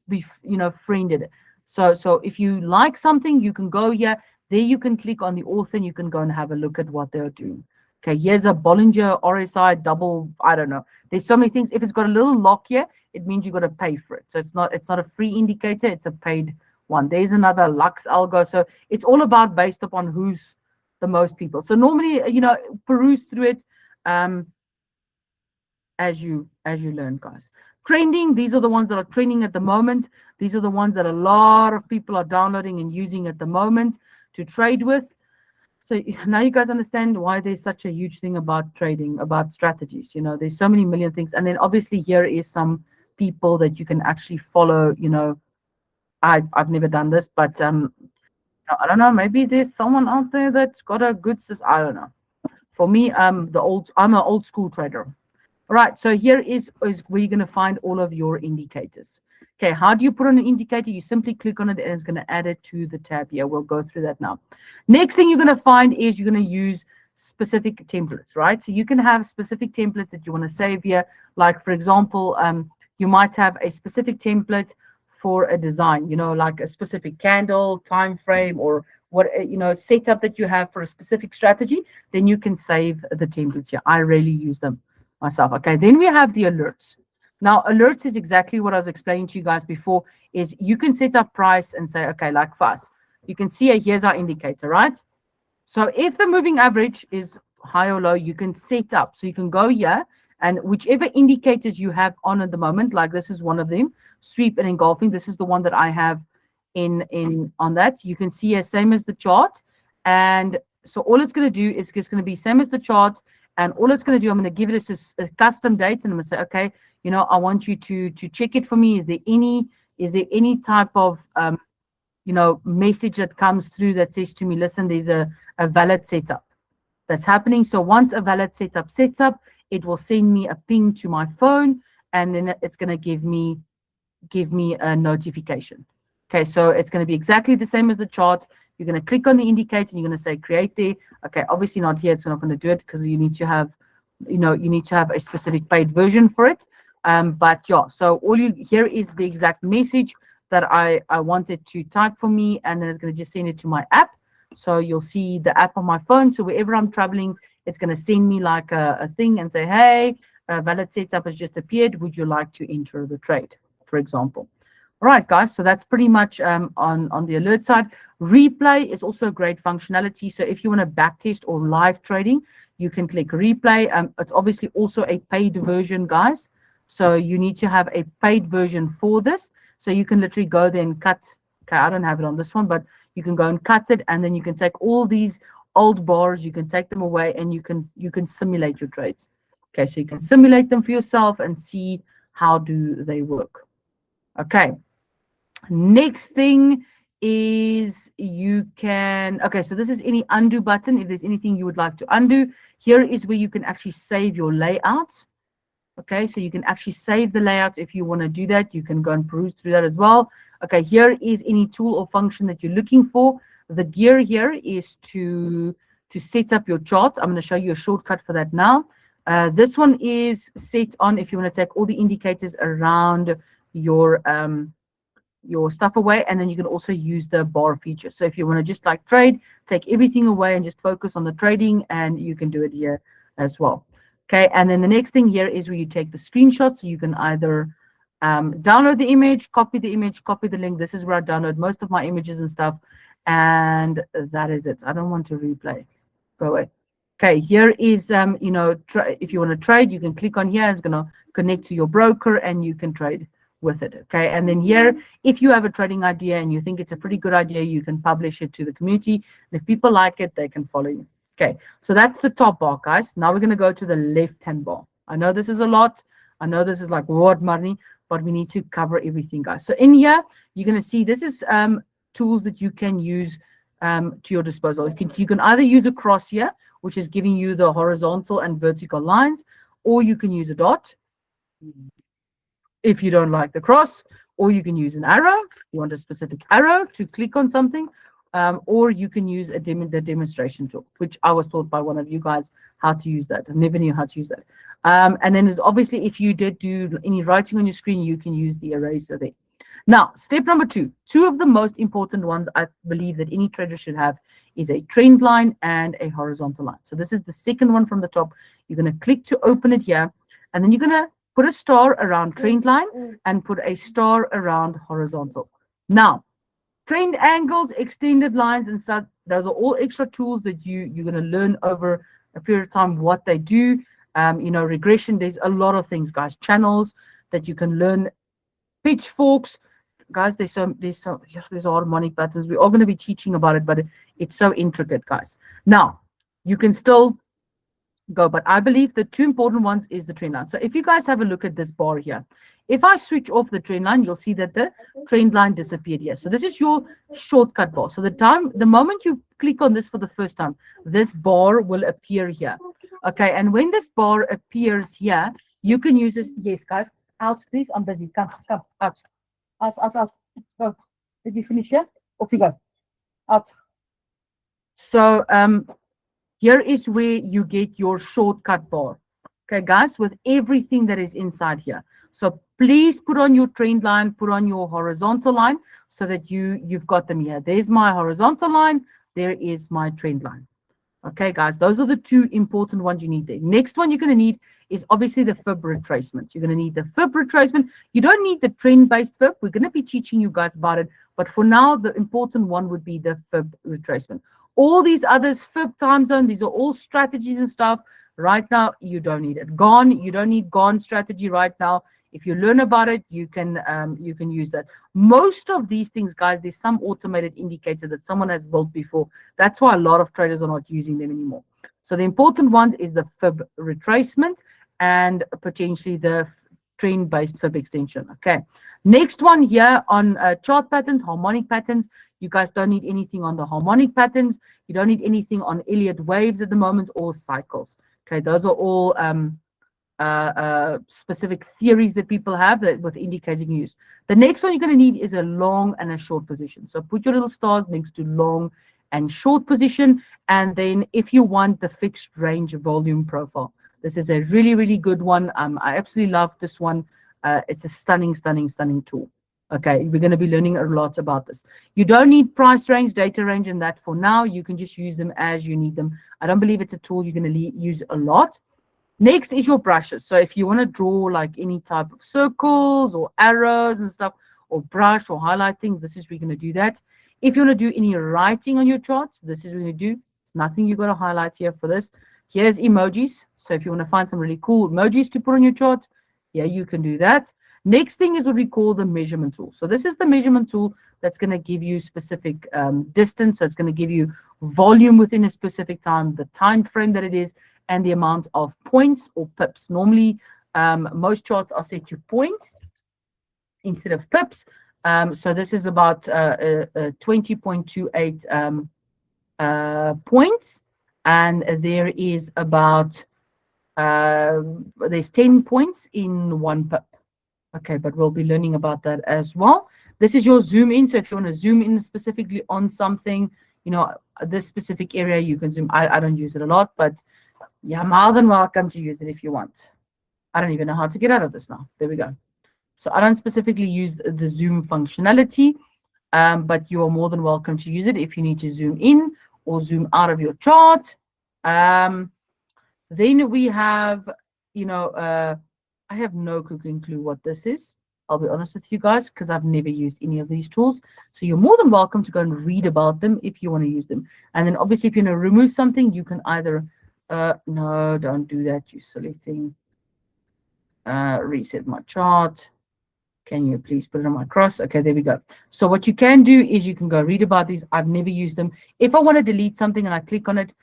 S1: be, you know, friended. So if you like something, you can go here. There you can click on the author and you can go and have a look at what they're doing. Okay, here's a Bollinger RSI double, I don't know. There's so many things. If it's got a little lock here, it means you got to pay for it. So it's not a free indicator, it's a paid one. There's another Lux algo. So it's all about based upon who's the most people. So normally, you know, peruse through it as you learn, guys. Trending, these are the ones that are trending at the moment. These are the ones that a lot of people are downloading and using at the moment to trade with. So now you guys understand why there's such a huge thing about trading, about strategies. You know, there's so many million things. And then obviously here is some people that you can actually follow. You know, I've never done this, but I don't know, maybe there's someone out there that's got a good system. I don't know. For me, I'm an old school trader. All right, so here is where you're going to find all of your indicators. Okay, how do you put on an indicator? You simply click on it and it's going to add it to the tab here. We'll go through that now. Next thing you're going to find is you're going to use specific templates, right? So you can have specific templates that you want to save here. Like, for example, you might have a specific template for a design, you know, like a specific candle, time frame, or what, you know, setup that you have for a specific strategy. Then you can save the templates here. I rarely use them myself. Okay, then we have the alerts. Now, alerts is exactly what I was explaining to you guys before, is you can set up price and say, okay, like for us, you can see here's our indicator, right? So if the moving average is high or low, you can set up. So you can go here and whichever indicators you have on at the moment, like this is one of them, sweep and engulfing. This is the one that I have on that. You can see here, same as the chart. And so all it's going to do is it's going to be same as the chart. And all it's going to do, I'm going to give it a custom date, and I'm going to say, okay, you know, I want you to check it for me. Is there any type of you know, message that comes through that says to me, listen, there's a valid setup that's happening. So once a valid setup sets up, it will send me a ping to my phone, and then it's going to give me a notification. Okay, so it's going to be exactly the same as the chart. You're going to click on the indicator and you're going to say create there. Okay, obviously not here. It's not going to do it because you need to have, you know, you need to have a specific paid version for it. But yeah, so here is the exact message that I wanted to type for me, and then it's going to just send it to my app. So you'll see the app on my phone. So wherever I'm traveling, it's going to send me like a thing and say, hey, a valid setup has just appeared. Would you like to enter the trade, for example? All right, guys, so that's pretty much on the alert side. Replay is also a great functionality. So if you want to backtest or live trading, you can click replay. It's obviously also a paid version, guys. So you need to have a paid version for this. So you can literally go there and cut. Okay, I don't have it on this one, but you can go and cut it, and then you can take all these old bars, you can take them away, and you can simulate your trades. Okay, so you can simulate them for yourself and see how do they work. Okay. Next thing is you can, okay, so this is any undo button. If there's anything you would like to undo, here is where you can actually save your layouts. Okay, so you can actually save the layout. If you want to do that, you can go and peruse through that as well. Okay, here is any tool or function that you're looking for. The gear here is to set up your chart. I'm going to show you a shortcut for that now. This one is set on if you want to take all the indicators around your stuff away, and then you can also use the bar feature. So if you want to just like trade, take everything away and just focus on the trading, and you can do it here as well. Okay, and then the next thing here is where you take the screenshot. So you can either download the image, copy the link. This is where I download most of my images and stuff, and that is it. I don't want to replay. Go away. Okay, here is you know, if you want to trade, you can click on here. It's going to connect to your broker, and you can trade with it. Okay, and then here, if you have a trading idea and you think it's a pretty good idea, you can publish it to the community, and if people like it, they can follow you. Okay, so that's the top bar, guys. Now we're going to go to the left hand bar. I know this is a lot, I know this is like what money, but we need to cover everything, guys. So in here, you're going to see this is tools that you can use to your disposal. You can either use a cross here, which is giving you the horizontal and vertical lines, or you can use a dot if you don't like the cross, or you can use an arrow. You want a specific arrow to click on something, or you can use the demonstration tool, which I was taught by one of you guys how to use that. I never knew how to use that. And then there's obviously, if you did do any writing on your screen, you can use the eraser there. Now, step number two of the most important ones I believe that any trader should have is a trend line and a horizontal line. So this is the second one from the top. You're going to click to open it here, and then you're going to put a star around trend line and put a star around horizontal. Now, trend angles, extended lines, and stuff, those are all extra tools that you're going to learn over a period of time what they do. You know, regression, there's a lot of things, guys. Channels that you can learn, pitchforks, guys. There's harmonic patterns. We're all going to be teaching about it, but it's so intricate, guys. Now, you can still go, but I believe the two important ones is the trend line. So if you guys have a look at this bar here, if I switch off the trend line, you'll see that the trend line disappeared here. So this is your shortcut bar. So the moment you click on this for the first time, this bar will appear here. Okay, and when this bar appears here, you can use this. Yes, guys, out, please. I'm busy. Come, out. Go. Did you finish here? Off you go. Out. So here is where you get your shortcut bar. Okay, guys, with everything that is inside here. So please put on your trend line, put on your horizontal line so that you've got them here. There's my horizontal line. There is my trend line. Okay, guys, those are the two important ones you need there. Next one you're going to need is obviously the fib retracement. You're going to need the fib retracement. You don't need the trend-based fib. We're going to be teaching you guys about it. But for now, the important one would be the fib retracement. All these others, fib time zone, these are all strategies and stuff. Right now, you don't need it. Gone, you don't need gone strategy right now. If you learn about it, you can use that. Most of these things, guys, there's some automated indicator that someone has built before. That's why a lot of traders are not using them anymore. So the important ones is the fib retracement and potentially the trend-based fib extension. Okay. Next one here on chart patterns, harmonic patterns. You guys don't need anything on the harmonic patterns. You don't need anything on Elliott waves at the moment or cycles. Okay, those are all specific theories that people have that with indicators you can use. The next one you're going to need is a long and a short position. So put your little stars next to long and short position. And then if you want the fixed range volume profile, this is a really, really good one. I absolutely love this one. It's a stunning tool. Okay, we're going to be learning a lot about this. You don't need price range, data range, and that for now. You can just use them as you need them. I don't believe it's a tool you're going to use a lot. Next is your brushes. So if you want to draw like any type of circles or arrows and stuff, or brush or highlight things, this is where you're going to do that. If you want to do any writing on your charts, this is what you do. There's nothing you've got to highlight here for this. Here's emojis. So if you want to find some really cool emojis to put on your chart, yeah, you can do that. Next thing is what we call the measurement tool. So this is the measurement tool that's going to give you specific distance. So it's going to give you volume within a specific time, the time frame that it is, and the amount of points or pips. Normally, most charts are set to points instead of pips. So this is about 20.28 points, and there is about there's 10 points in 1 pip. Okay, but we'll be learning about that as well. This is your zoom in. So if you want to zoom in specifically on something, you know, this specific area, you can zoom. I don't use it a lot, but you're more than welcome to use it if you want. I don't even know how to get out of this now. There we go. So I don't specifically use the zoom functionality, but you are more than welcome to use it if you need to zoom in or zoom out of your chart. Then we have, you know, I have no cooking clue what this is. I'll be honest with you guys, because I've never used any of these tools. So you're more than welcome to go and read about them if you want to use them. And then obviously if you want to remove something, you can either, no, don't do that, you silly thing. Reset my chart. Can you please put it on my cross? Okay, there we go. So what you can do is you can go read about these. I've never used them. If I want to delete something and I click on it,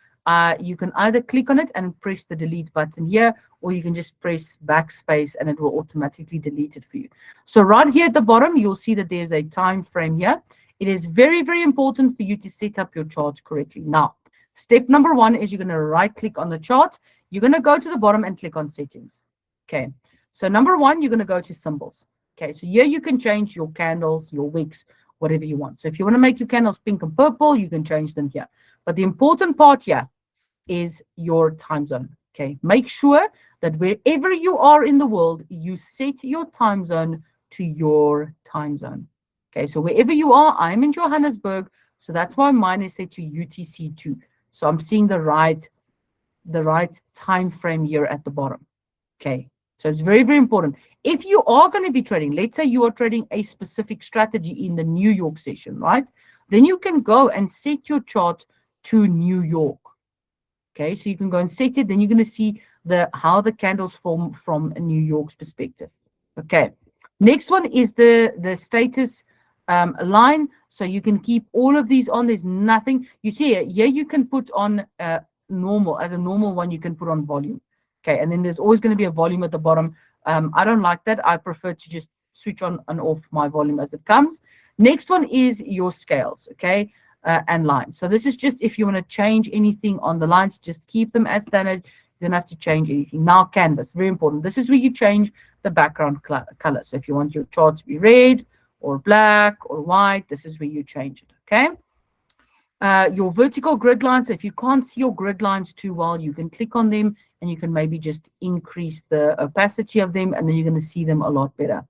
S1: you can either click on it and press the delete button here, or you can just press backspace and it will automatically delete it for you. So right here at the bottom, you'll see that there's a time frame here. It is very, very important for you to set up your chart correctly. Now, step number 1 is you're going to right click on the chart. You're going to go to the bottom and click on settings. Okay, so number 1, you're going to go to symbols. Okay, so here you can change your candles, your wicks, whatever you want. So if you want to make your candles pink and purple, you can change them here. But the important part here is your time zone. Okay, make sure that wherever you are in the world, you set your time zone to your time zone. Okay, so wherever you are, I'm in Johannesburg, so that's why mine is set to UTC2. So I'm seeing the right time frame here at the bottom. Okay, so it's very, very important. If you are going to be trading, let's say you are trading a specific strategy in the New York session, right? Then you can go and set your chart to New York. Okay, so you can go and set it. Then you're going to see how the candles form from a New York's perspective. Okay, next one is the status line. So you can keep all of these on. There's nothing. You see here you can put on normal. As a normal one, you can put on volume. Okay, and then there's always going to be a volume at the bottom. I don't like that. I prefer to just switch on and off my volume as it comes. Next one is your scales, okay, and lines. So this is just if you want to change anything on the lines, just keep them as standard. You don't have to change anything. Now canvas, very important. This is where you change the background color. So if you want your chart to be red or black or white, this is where you change it, okay? Your vertical grid lines, so if you can't see your grid lines too well, you can click on them and you can maybe just increase the opacity of them, and then you're going to see them a lot better.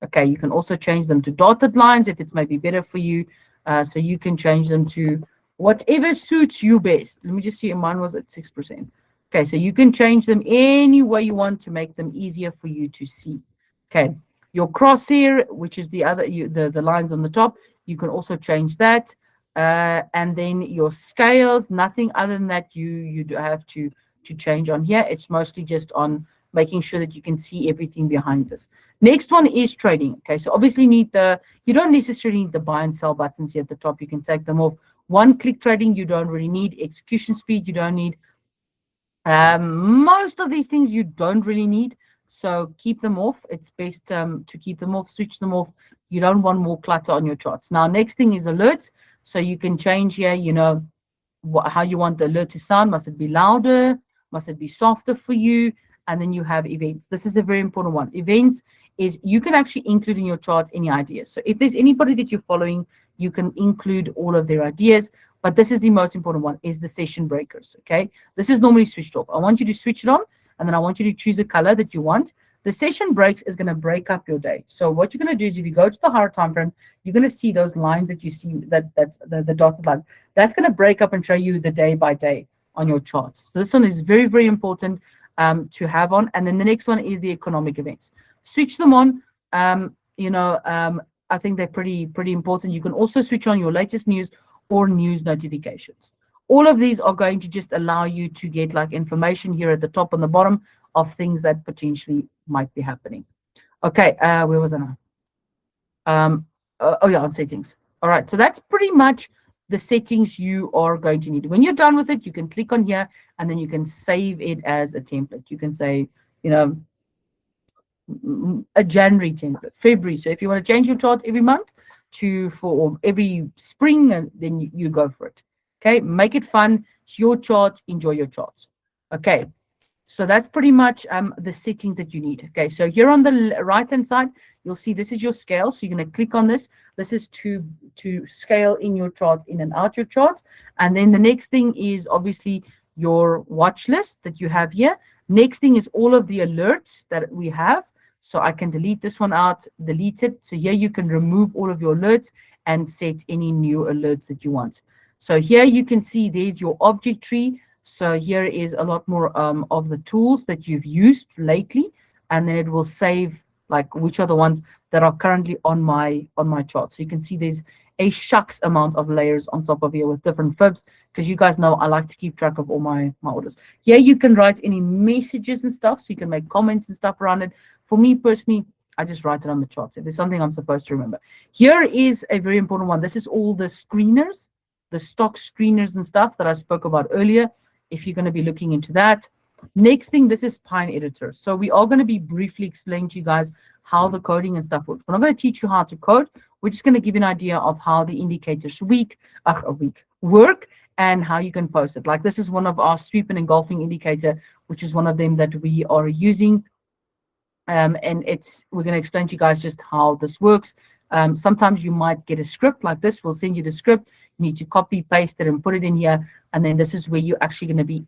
S1: Okay, you can also change them to dotted lines if it's maybe better for you. So you can change them to whatever suits you best. Let me just see, mine was at 6%. Okay, so you can change them any way you want to make them easier for you to see. Okay, your crosshair, which is the other the lines on the top, you can also change that. And then your scales, nothing other than that you have to change on here. It's mostly just on making sure that you can see everything behind this. Next one is trading. Okay, so obviously you don't necessarily need the buy and sell buttons here at the top. You can take them off. One-click trading, you don't really need. Execution speed, you don't need. Most of these things you don't really need. So keep them off. It's best to keep them off, switch them off. You don't want more clutter on your charts. Now, next thing is alerts. So you can change here, you know, how you want the alert to sound. Must it be louder? Must it be softer for you? And then you have events. This is a very important one. Events is you can actually include in your chart any ideas. So if there's anybody that you're following, you can include all of their ideas. But this is the most important one, is the session breakers, okay? This is normally switched off. I want you to switch it on, and then I want you to choose a color that you want. The session breaks is going to break up your day. So what you're going to do is if you go to the higher time frame, you're going to see those lines that you see, that's the dotted lines. That's going to break up and show you the day by day on your charts. So this one is very, very important to have on. And then the next one is the economic events. Switch them on. I think they're pretty important. You can also switch on your latest news or news notifications. All of these are going to just allow you to get like information here at the top and the bottom of things that potentially might be happening. Okay, where was I now? Oh yeah, on settings. All right, so that's pretty much the settings you are going to need. When you're done with it, you can click on here and then you can save it as a template. You can say, you know, a January template, February. So if you want to change your chart every month for every spring, then you go for it. Okay, make it fun. It's your chart. Enjoy your charts. Okay, so that's pretty much the settings that you need. Okay, so here on the right-hand side, you'll see this is your scale. So you're going to click on this. This is to scale in your chart, in and out your charts. And then the next thing is obviously your watch list that you have here. Next thing is all of the alerts that we have. So I can delete this one out, delete it. So here you can remove all of your alerts and set any new alerts that you want. So here you can see there's your object tree. So here is a lot more of the tools that you've used lately, and then it will save like which are the ones that are currently on my chart. So you can see there's a shucks amount of layers on top of here with different fibs, because you guys know I like to keep track of all my orders. Here you can write any messages and stuff, so you can make comments and stuff around it. For me personally, I just write it on the chart. If there's something I'm supposed to remember. Here is a very important one. This is all the screeners, the stock screeners and stuff that I spoke about earlier, if you're going to be looking into that. Next thing, this is Pine Editor. So we are going to be briefly explaining to you guys how the coding and stuff works. We're not going to teach you how to code. We're just going to give you an idea of how the indicators work and how you can post it. Like this is one of our sweep and engulfing indicator, which is one of them that we are using. And we're going to explain to you guys just how this works. Sometimes you might get a script like this. We'll send you the script. You need to copy, paste it, and put it in here. And then this is where you're actually going to be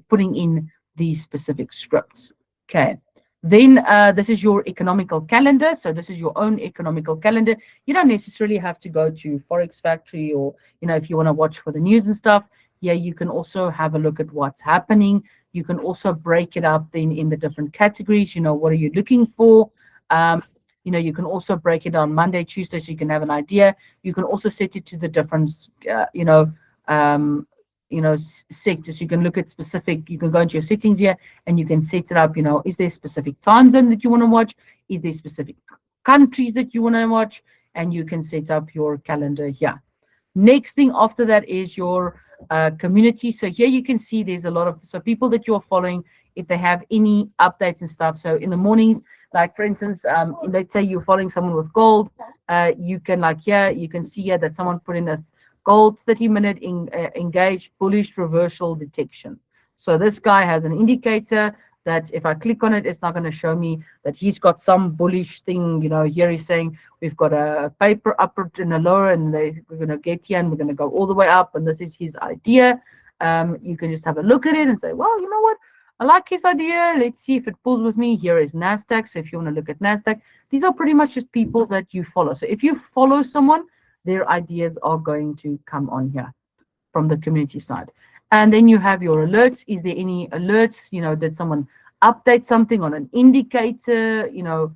S1: putting in these specific scripts. Okay. Then this is your economical calendar. So this is your own economical calendar. You don't necessarily have to go to Forex Factory, or, you know, if you want to watch for the news and stuff. Yeah, you can also have a look at what's happening. You can also break it up then in the different categories. You know, what are you looking for? You know, you can also break it down Monday, Tuesday, so you can have an idea. You can also set it to the different, sectors. You can look at specific, you can go into your settings here and you can set it up. You know, is there specific time zone that you want to watch? Is there specific countries that you want to watch? And you can set up your calendar here. Next thing after that is your community. So here you can see there's a lot of people that you're following, if they have any updates and stuff. So in the mornings, like for instance, let's say you're following someone with gold, you can you can see here that someone put in a gold 30-minute engaged bullish reversal detection. So this guy has an indicator that if I click on it, it's not going to show me that he's got some bullish thing. You know, here he's saying we've got a paper upward and a lower, and we're going to get here and we're going to go all the way up, and this is his idea. You can just have a look at it and say, well, you know what? I like his idea. Let's see if it pulls with me. Here is NASDAQ. So if you want to look at NASDAQ, these are pretty much just people that you follow. So if you follow someone, their ideas are going to come on here from the community side. And then you have your alerts. Is there any alerts? You know, did someone update something on an indicator? You know,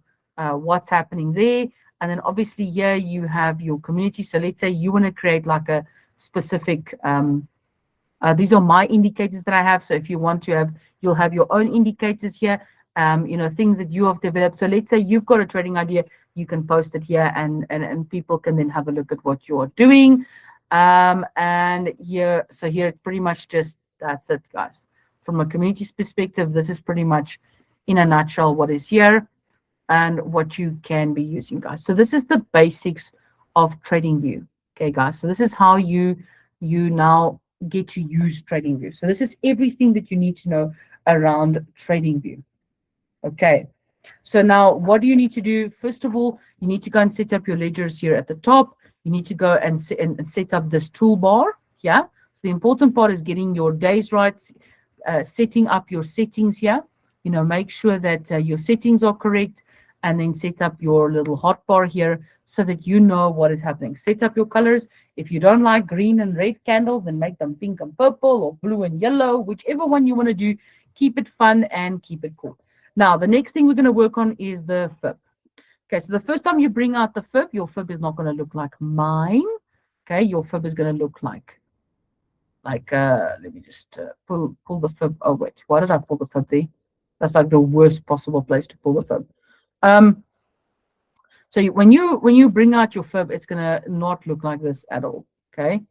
S1: what's happening there? And then obviously here you have your community. So let's say you want to create like a specific, these are my indicators that I have. So if you want to have, you'll have your own indicators here, you know, things that you have developed. So let's say you've got a trading idea, you can post it here and people can then have a look at what you're doing. And here, so here it's pretty much just, that's it, guys. From a community's perspective, this is pretty much in a nutshell what is here and what you can be using, guys. So this is the basics of TradingView. Okay, guys. So this is how you now get to use TradingView. So this is everything that you need to know around TradingView. Okay. So now what do you need to do? First of all, you need to go and set up your ledgers here at the top. You need to go and set up this toolbar. Yeah. So the important part is getting your days right, setting up your settings here. You know, make sure that your settings are correct, and then set up your little hotbar here so that you know what is happening. Set up your colors. If you don't like green and red candles, then make them pink and purple or blue and yellow, whichever one you want to do. Keep it fun and keep it cool. Now, the next thing we're going to work on is the fib. Okay, so the first time you bring out the fib, your fib is not going to look like mine. Okay, your fib is going to look like let me just pull the fib. Oh wait, why did I pull the fib there? That's like the worst possible place to pull the fib. So when you bring out your fib, it's gonna not look like this at all. Okay,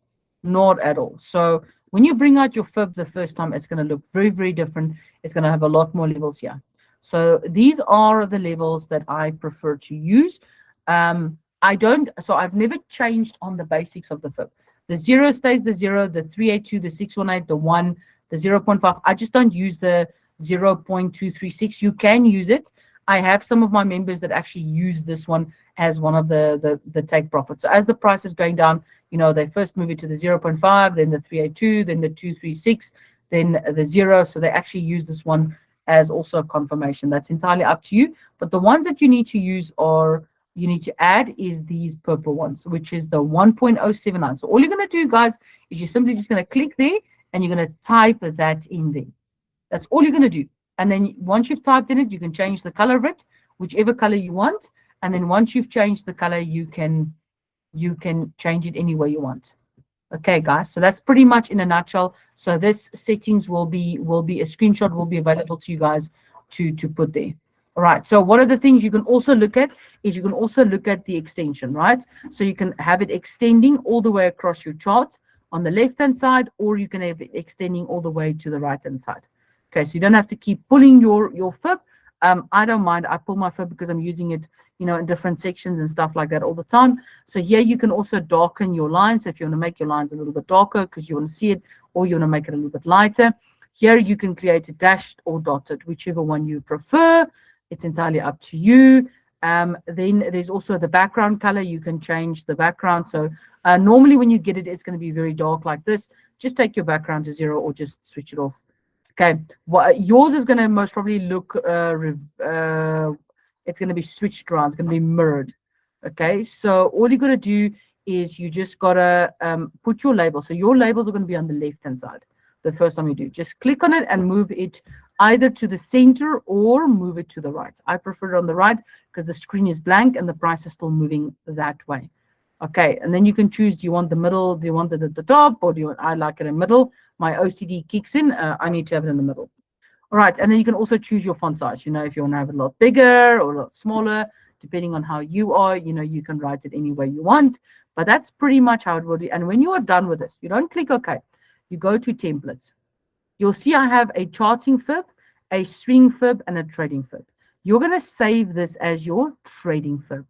S1: not at all. So when you bring out your fib the first time, it's gonna look very, very different. It's gonna have a lot more levels here. So these are the levels that I prefer to use. I've never changed on the basics of the fib. The 0 stays the 0, the 382, the 618, the 1, the 0.5. I just don't use the 0.236. You can use it. I have some of my members that actually use this one as one of the take profits. So as the price is going down, they first move it to the 0.5, then the 382, then the 236, then the 0. So they actually use this one as also a confirmation. That's entirely up to you. But the ones that you need to use you need to add is these purple ones, which is the 1.079. So all you're going to do, guys, is you're simply just going to click there and you're going to type that in there. That's all you're going to do. And then once you've typed in it, you can change the color of it, whichever color you want. And then once you've changed the color, you can change it any way you want. Okay, guys. So that's pretty much in a nutshell. So this settings will be a screenshot will be available to you guys to put there. All right. So one of the things you can also look at is you can also look at the extension, right? So you can have it extending all the way across your chart on the left-hand side, or you can have it extending all the way to the right-hand side. Okay, so you don't have to keep pulling your fib. I don't mind. I pull my fib because I'm using it, in different sections and stuff like that all the time. So here you can also darken your lines. So if you want to make your lines a little bit darker because you want to see it, or you want to make it a little bit lighter. Here you can create a dashed or dotted, whichever one you prefer. It's entirely up to you. Then there's also the background color. You can change the background. So normally when you get it, it's going to be very dark like this. Just take your background to 0 or just switch it off. Okay, yours is going to most probably look, it's going to be switched around. It's going to be mirrored. Okay, so all you got to do is you just got to put your label. So your labels are going to be on the left-hand side the first time you do. Just click on it and move it either to the center or move it to the right. I prefer it on the right because the screen is blank and the price is still moving that way. Okay, and then you can choose, do you want the middle, do you want it at the top, or I like it in the middle. My OCD kicks in, I need to have it in the middle. All right, and then you can also choose your font size, if you want to have it a lot bigger or a lot smaller, depending on how you are, you can write it any way you want. But that's pretty much how it will be. And when you are done with this, you don't click OK. You go to templates. You'll see I have a charting fib, a swing fib, and a trading fib. You're going to save this as your trading fib.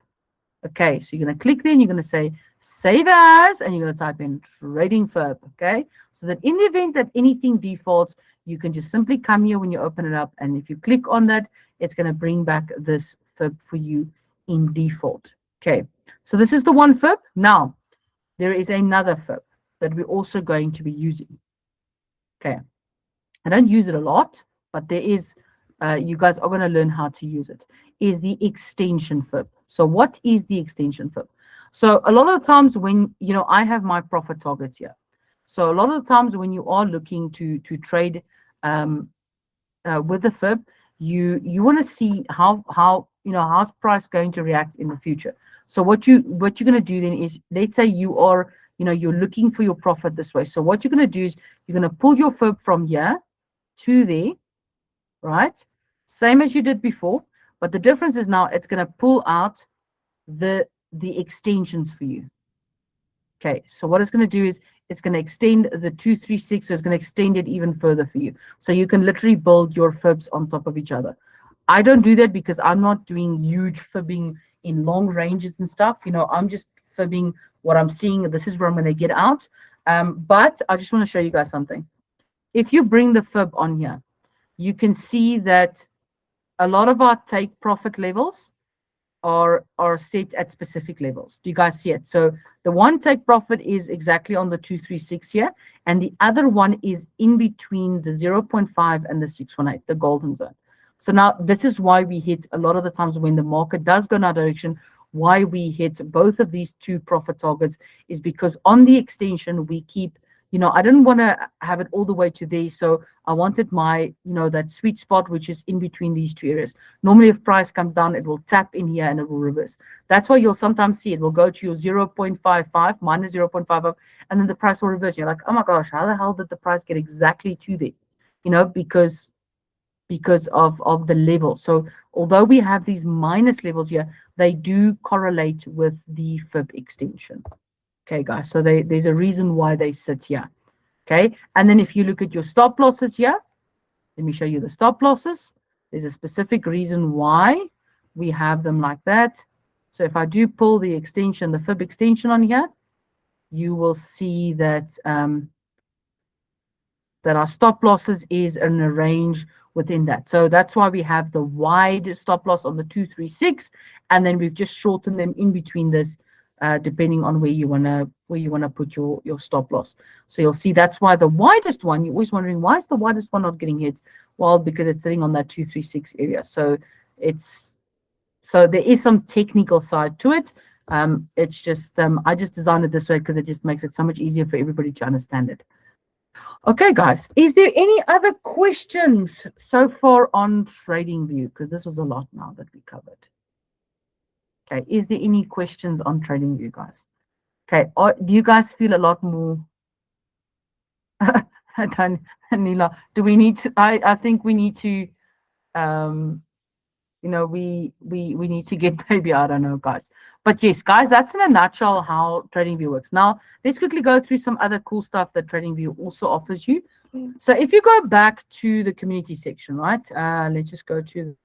S1: Okay, so you're going to click there and you're going to say save as, and you're going to type in trading fib. Okay, so that in the event that anything defaults, you can just simply come here when you open it up. And if you click on that, it's going to bring back this fib for you in default. Okay, so this is the one fib. Now, there is another fib that we're also going to be using. Okay, I don't use it a lot, but there is, you guys are going to learn how to use it, is the extension fib. So what is the extension fib? So a lot of the times when, I have my profit targets here. So a lot of the times when you are looking to trade with the fib, you want to see how's price going to react in the future. So what you're going to do then is, let's say you are, you're looking for your profit this way. So what you're going to do is you're going to pull your fib from here to there, right? Same as you did before, but the difference is now it's going to pull out the extensions for you. Okay, so what it's going to do is it's going to extend the 236, so it's going to extend it even further for you. So you can literally build your fibs on top of each other. I don't do that because I'm not doing huge fibbing in long ranges and stuff. I'm just fibbing what I'm seeing. This is where I'm going to get out. But I just want to show you guys something. If you bring the fib on here, you can see that a lot of our take profit levels are set at specific levels. Do you guys see it? So the one take profit is exactly on the 236 here, and the other one is in between the 0.5 and the 618, the golden zone. So now this is why we hit a lot of the times when the market does go in our direction, why we hit both of these two profit targets is because on the extension, we keep I didn't want to have it all the way to there. So I wanted my, that sweet spot, which is in between these two areas. Normally, if price comes down, it will tap in here and it will reverse. That's why you'll sometimes see it will go to your 0.55 minus 0.55, and then the price will reverse. You're like, oh my gosh, how the hell did the price get exactly to there? Because of the level. So although we have these minus levels here, they do correlate with the fib extension. Okay, guys, so there's a reason why they sit here. Okay, and then if you look at your stop losses here, let me show you the stop losses. There's a specific reason why we have them like that. So if I do pull the extension, the fib extension on here, you will see that that our stop losses is in a range within that. So that's why we have the wide stop loss on the 236, and then we've just shortened them in between this, depending on where you wanna put your stop loss. So you'll see that's why the widest one, you're always wondering, why is the widest one not getting hit? Well, because it's sitting on that 236 area. So there is some technical side to it. It's just I just designed it this way because it just makes it so much easier for everybody to understand it. Okay, guys, is there any other questions so far on TradingView? Because this was a lot now that we covered. Okay, is there any questions on TradingView, guys? Okay, do you guys feel a lot more? Nila, do we need to? I think we need to. We need to get, maybe, I don't know, guys. But yes, guys, that's in a nutshell how TradingView works. Now, let's quickly go through some other cool stuff that TradingView also offers you. So if you go back to the community section, right? Let's just go to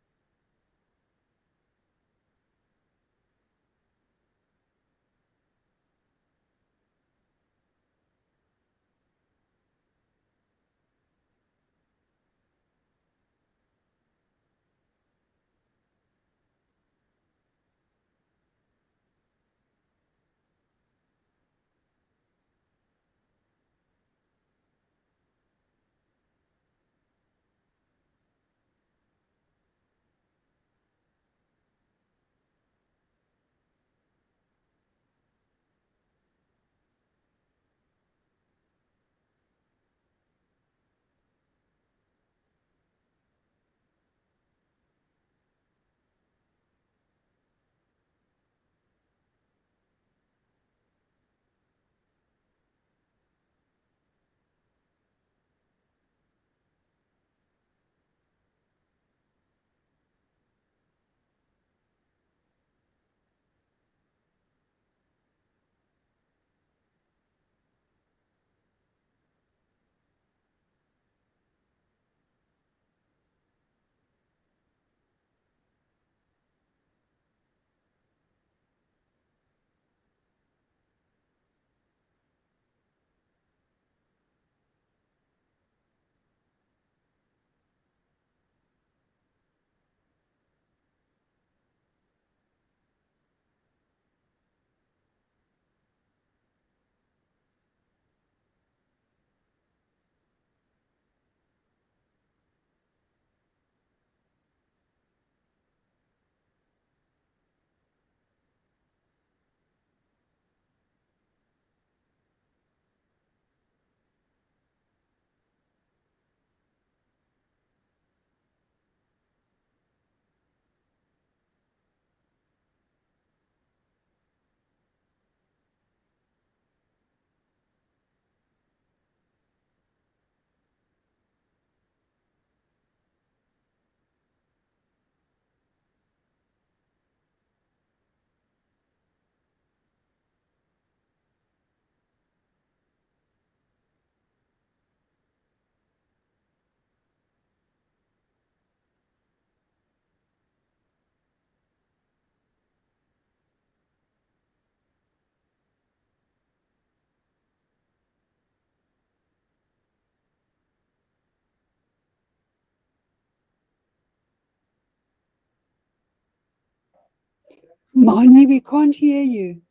S2: Mani, we can't hear you.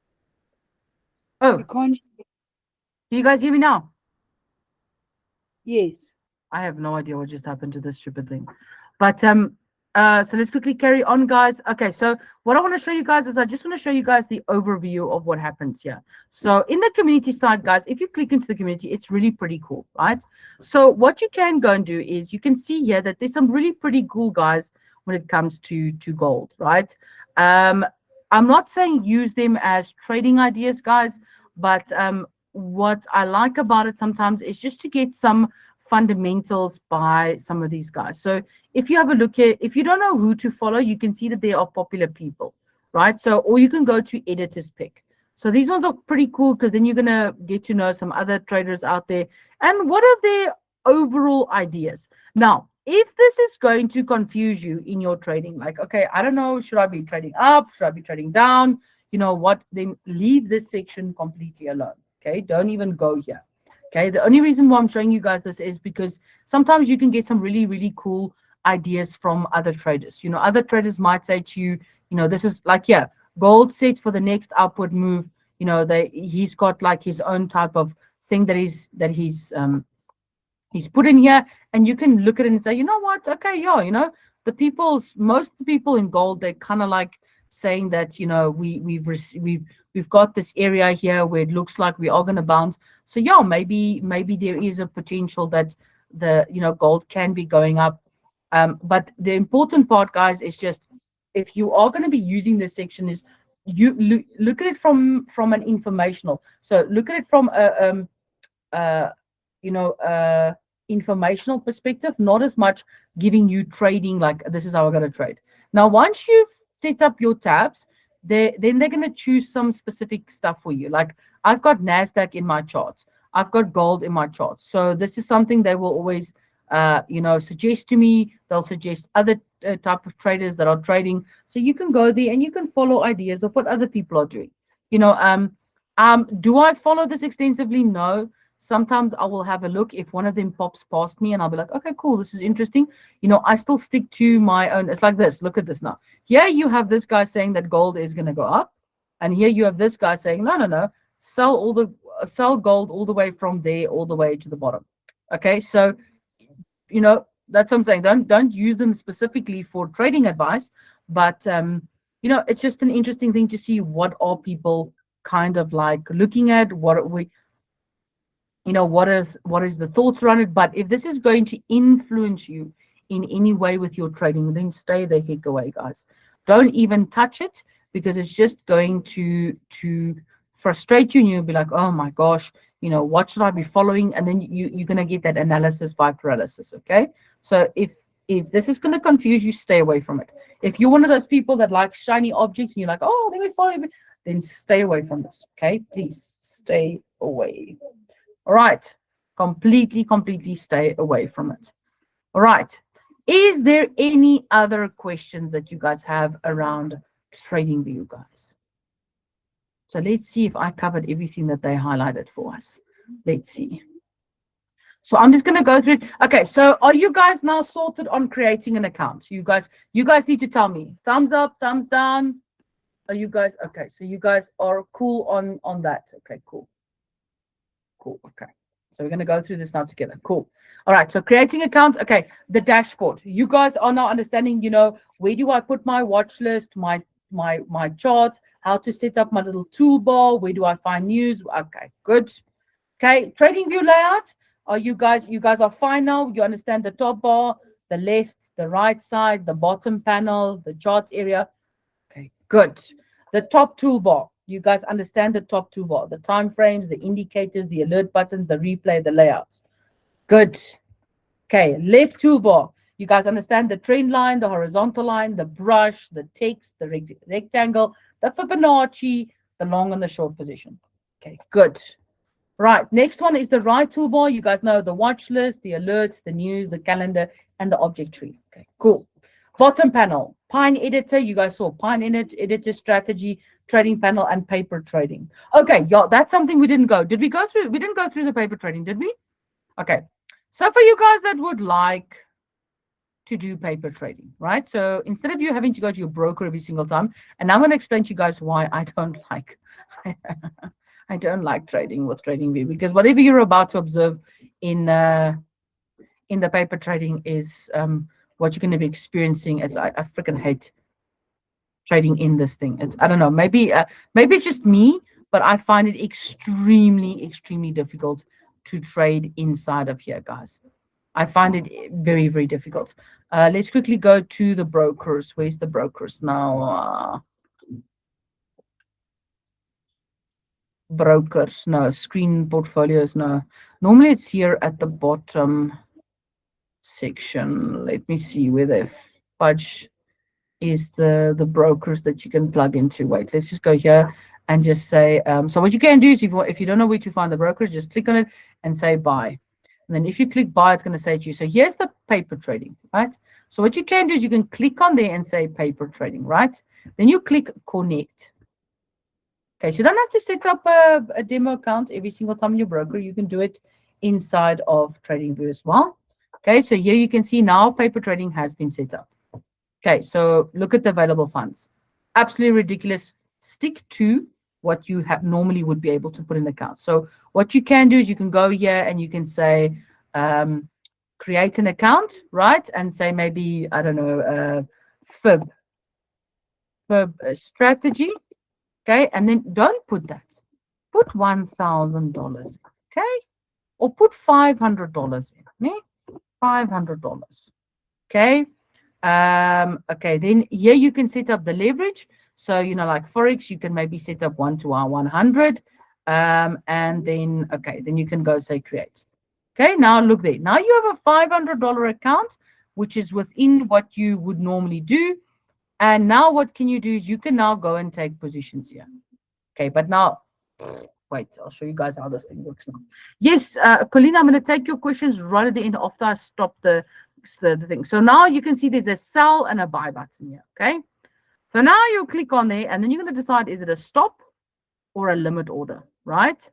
S1: Oh,
S2: We can't.
S1: do you guys hear me now?
S2: Yes.
S1: I have no idea what just happened to this stupid thing. But So let's quickly carry on, guys. Okay, so what I want to show you guys is I just want to show you guys the overview of what happens here. So in the community side, guys, if you click into the community, it's really pretty cool, right? So what you can go and do is you can see here that there's some really pretty cool guys when it comes to gold, right? I'm not saying use them as trading ideas, guys, but what I like about it sometimes is just to get some fundamentals by some of these guys. So if you have a look here, if you don't know who to follow, you can see that they are popular people, right? So, or you can go to editor's pick. So these ones are pretty cool because then you're going to get to know some other traders out there and what are their overall ideas. Now, if this is going to confuse you in your trading, like, okay, I don't know, should I be trading up? Should I be trading down? You know what? Then leave this section completely alone. Okay, don't even go here. Okay, the only reason why I'm showing you guys this is because sometimes you can get some really, really cool ideas from other traders. You know, other traders might say to you, you know, this is like, yeah, gold set for the next upward move. You know, he's got like his own type of thing that he's put in here, and you can look at it and say, you know what, okay, yeah, you know, most of the people in gold, they're kind of like saying that, you know, we've got this area here where it looks like we are going to bounce. So yeah, maybe there is a potential that the, you know, gold can be going up. But the important part, guys, is just if you are going to be using this section, is you look at it from an informational. So look at it from you know, informational perspective, not as much giving you trading like this is how I'm going to trade. Now, once you've set up your tabs, then they're going to choose some specific stuff for you. Like I've got NASDAQ in my charts. I've got gold in my charts. So this is something they will always, you know, suggest to me. They'll suggest other type of traders that are trading. So you can go there and you can follow ideas of what other people are doing. You know, do I follow this extensively? No. Sometimes I will have a look if one of them pops past me and I'll be like, okay, cool, this is interesting. You know, I still stick to my own. It's like this. Look at this now. Here you have this guy saying that gold is going to go up. And here you have this guy saying, no, sell gold all the way from there all the way to the bottom. Okay, so, you know, that's what I'm saying. Don't use them specifically for trading advice, but you know, it's just an interesting thing to see what are people kind of like looking at, what are we, you know, what is the thoughts around it. But if this is going to influence you in any way with your trading, then stay the heck away, guys. Don't even touch it, because it's just going to frustrate you, and you'll be like, oh my gosh, you know, what should I be following? And then you're going to get that analysis by paralysis. Okay, so if this is going to confuse you, stay away from it. If you're one of those people that like shiny objects and you're like, oh, let me follow me, then stay away from this. Okay, please stay away. All right, completely stay away from it. All right, is there any other questions that you guys have around TradingView, guys? So let's see if I covered everything that they highlighted for us. Let's see. So I'm just going to go through it. Okay, so are you guys now sorted on creating an account? You guys need to tell me. Thumbs up, thumbs down. Are you guys okay? So you guys are cool on that. Okay, cool. Okay, so we're going to go through this now together. Cool. All right, so creating accounts. Okay, the dashboard. You guys are now understanding, you know, where do I put my watch list, my chart, how to set up my little toolbar, where do I find news? Okay, good. Okay, TradingView layout. Are you guys are fine now? You understand the top bar, the left, the right side, the bottom panel, the chart area. Okay, good. The top toolbar. You guys understand the top toolbar, the time frames, the indicators, the alert buttons, the replay, the layout. Good. Okay, left toolbar. You guys understand the trend line, the horizontal line, the brush, the text, the rectangle, the Fibonacci, the long and the short position. Okay, good. Right, next one is the right toolbar. You guys know the watch list, the alerts, the news, the calendar, and the object tree. Okay, cool. Bottom panel, Pine Editor. You guys saw Pine Editor, strategy, trading panel, and paper trading. Okay, yeah, that's something we didn't go. Did we go through? We didn't go through the paper trading, did we? Okay, so for you guys that would like to do paper trading, right? So instead of you having to go to your broker every single time, and I'm going to explain to you guys why I don't like I don't like trading with TradingView, because whatever you're about to observe in the paper trading is what you're going to be experiencing is I freaking hate trading in this thing. It's, I don't know, maybe it's just me, but I find it extremely difficult to trade inside of here, guys. I find it very, very difficult. Let's quickly go to the brokers. Where's the brokers now? Brokers, no. Screen portfolios, no. Normally it's here at the bottom section. Let me see where the fudge is the brokers that you can plug into. Wait, let's just go here and just say, so what you can do is if you don't know where to find the brokers, just click on it and say buy. And then if you click buy, it's going to say to you, so here's the paper trading, right? So what you can do is you can click on there and say paper trading, right? Then you click connect. Okay, so you don't have to set up a demo account every single time in your broker. You can do it inside of TradingView as well. Okay, so here you can see now paper trading has been set up. Okay, so look at the available funds. Absolutely ridiculous. Stick to what you normally would be able to put in the account. So what you can do is you can go here and you can say, create an account, right? And say maybe, I don't know, FIB strategy. Okay, and then don't put that. Put $1,000, okay? Or put $500 in, okay? $500, okay? Okay, then here you can set up the leverage. So, you know, like Forex, you can maybe set up 1 to 100. And then, okay, then you can go say create. Okay, now look there. Now you have a $500 account, which is within what you would normally do. And now what can you do is you can now go and take positions here. Okay, but now, wait, I'll show you guys how this thing works now. Yes, Colina, I'm going to take your questions right at the end after I stop the thing. So now you can see there's a sell and a buy button here, okay? So now you'll click on there and then you're going to decide, is it a stop or a limit order, right?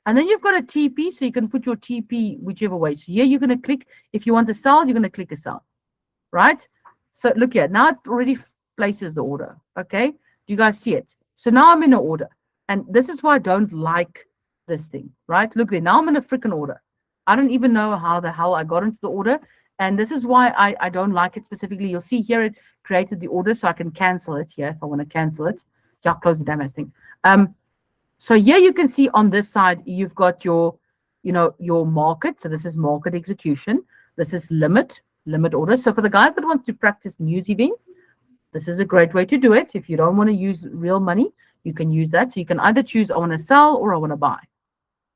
S1: And then you've got a TP, so you can put your TP whichever way. So here you're going to click, if you want to sell, you're going to click a sell, right? So look here, now it already places the order, okay? Do you guys see it? So now I'm in an order. And this is why I don't like this thing, right? Look there, now I'm in a freaking order. I don't even know how the hell I got into the order. And this is why I don't like it specifically. You'll see here it created the order, so I can cancel it here if I want to cancel it. Yeah, close the damn ass thing. So here you can see on this side, you've got your, you know, your market. So this is market execution. This is limit order. So for the guys that want to practice news events, this is a great way to do it. If you don't want to use real money, you can use that. So you can either choose I want to sell or I want to buy.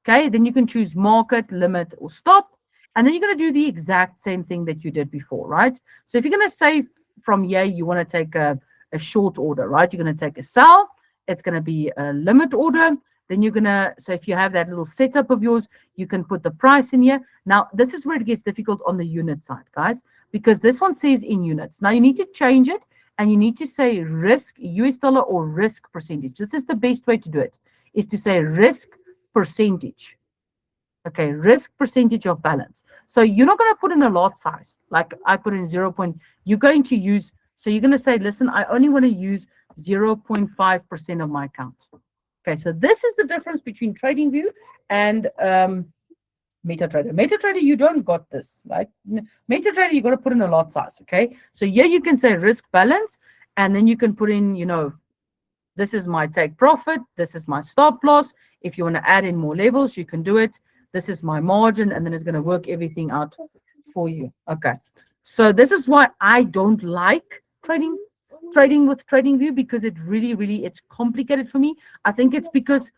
S1: Okay, then you can choose market, limit, or stop. And then you're going to do the exact same thing that you did before, right? So if you're going to say from here, you want to take a short order, right? You're going to take a sell. It's going to be a limit order. Then you're going to, so if you have that little setup of yours, you can put the price in here. Now, this is where it gets difficult on the unit side, guys, because this one says in units. Now, you need to change it and you need to say risk, US dollar or risk percentage. This is the best way to do it, is to say risk percentage. Okay, risk percentage of balance. So you're not going to put in a lot size. Like I put in 0. You're going to use, so you're going to say, listen, I only want to use 0.5% of my account. Okay, so this is the difference between TradingView and MetaTrader. MetaTrader, you don't got this, right? MetaTrader, you got to put in a lot size, okay? So here you can say risk balance, and then you can put in, you know, this is my take profit, this is my stop loss. If you want to add in more levels, you can do it. This is my margin, and then it's going to work everything out for you. Okay, so this is why I don't like trading with TradingView, because it really it's complicated for me. I think it's because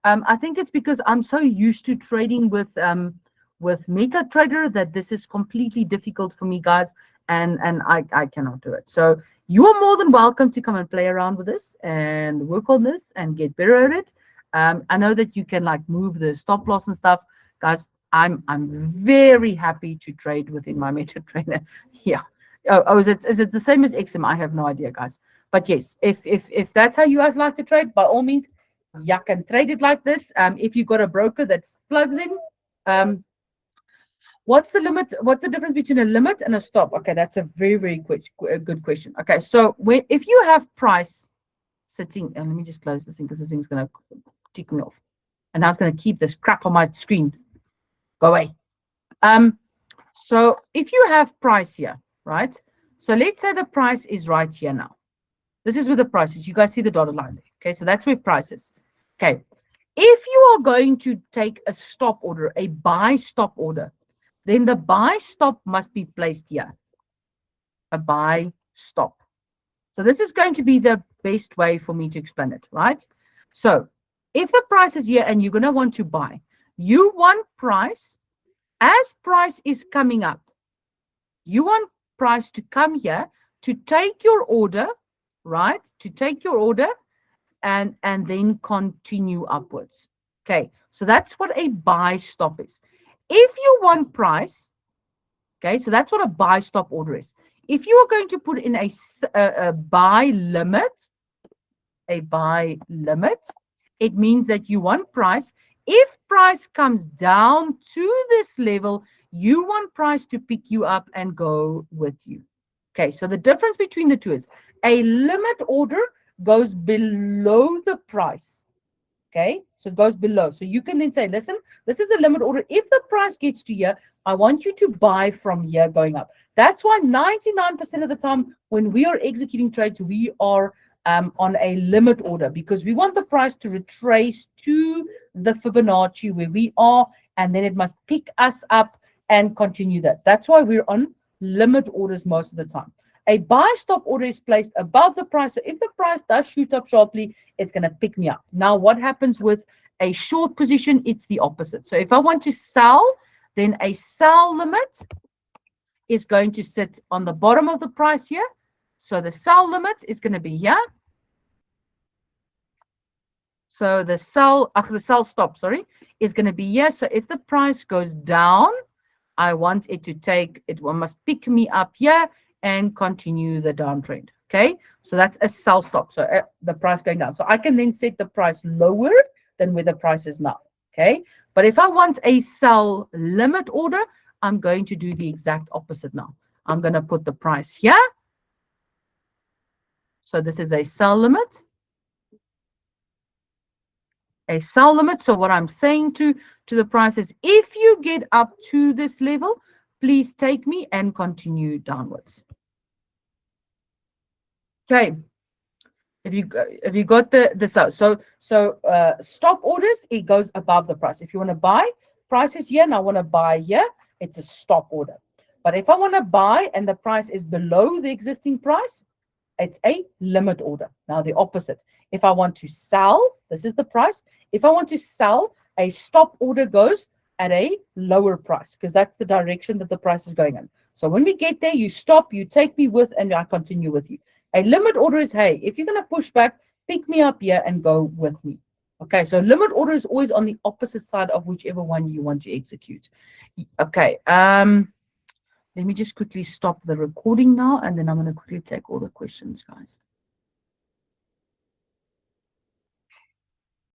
S1: I think it's because I'm so used to trading with MetaTrader that this is completely difficult for me, guys, and I cannot do it. So you are more than welcome to come and play around with this and work on this and get better at it. I know that you can like move the stop loss and stuff, guys. I'm very happy to trade within my MetaTrader. Yeah. Oh, is it the same as XM? I have no idea, guys. But yes, if that's how you guys like to trade, by all means, you can trade it like this. If you've got a broker that plugs in, what's the limit? What's the difference between a limit and a stop? Okay, that's a very good question. Okay, so if you have price sitting, and let me just close this thing because this thing's gonna tick me off, and now it's gonna keep this crap on my screen. Go away. So if you have price here, right? So let's say the price is right here now. This is where the price is. You guys see the dotted line there. Okay, so that's where price is. Okay, if you are going to take a stop order, a buy stop order, then the buy stop must be placed here. A buy stop. So this is going to be the best way for me to explain it, right? So if the price is here and you're going to want to buy, you want price, as price is coming up, you want price to come here to take your order, right? To take your order and then continue upwards. Okay, so that's what a buy stop is. If you want price, okay, so that's what a buy stop order is. If you are going to put in a buy limit, it means that you want price. If price comes down to this level, you want price to pick you up and go with you. Okay, so the difference between the two is a limit order goes below the price. Okay, so it goes below. So you can then say, listen, this is a limit order. If the price gets to here, I want you to buy from here going up. That's why 99% of the time when we are executing trades, we are on a limit order, because we want the price to retrace to the Fibonacci where we are, and then it must pick us up and continue that. That's why we're on limit orders most of the time. A buy stop order is placed above the price. So if the price does shoot up sharply, it's going to pick me up. Now, what happens with a short position? It's the opposite. So if I want to sell, then a sell limit is going to sit on the bottom of the price here. So the sell limit is going to be here. So the sell stop, sorry, is going to be here. So if the price goes down, I want it to take, it must pick me up here and continue the downtrend. Okay, so that's a sell stop. So the price going down. So I can then set the price lower than where the price is now. Okay, but if I want a sell limit order, I'm going to do the exact opposite now. I'm going to put the price here. So this is a sell limit. A sell limit. So what I'm saying to the price is, if you get up to this level, please take me and continue downwards. Okay. If you got the sell, so stop orders, it goes above the price. If you want to buy, price is here and I want to buy here, it's a stop order. But if I want to buy and the price is below the existing price, it's a limit order. Now the opposite. If I want to sell, this is the price. If I want to sell, a stop order goes at a lower price, because that's the direction that the price is going in. So when we get there, you stop, you take me with, and I continue with you. A limit order is, hey, if you're going to push back, pick me up here and go with me. Okay, so limit order is always on the opposite side of whichever one you want to execute. Okay, let me just quickly stop the recording now, and then I'm going to quickly take all the questions, guys.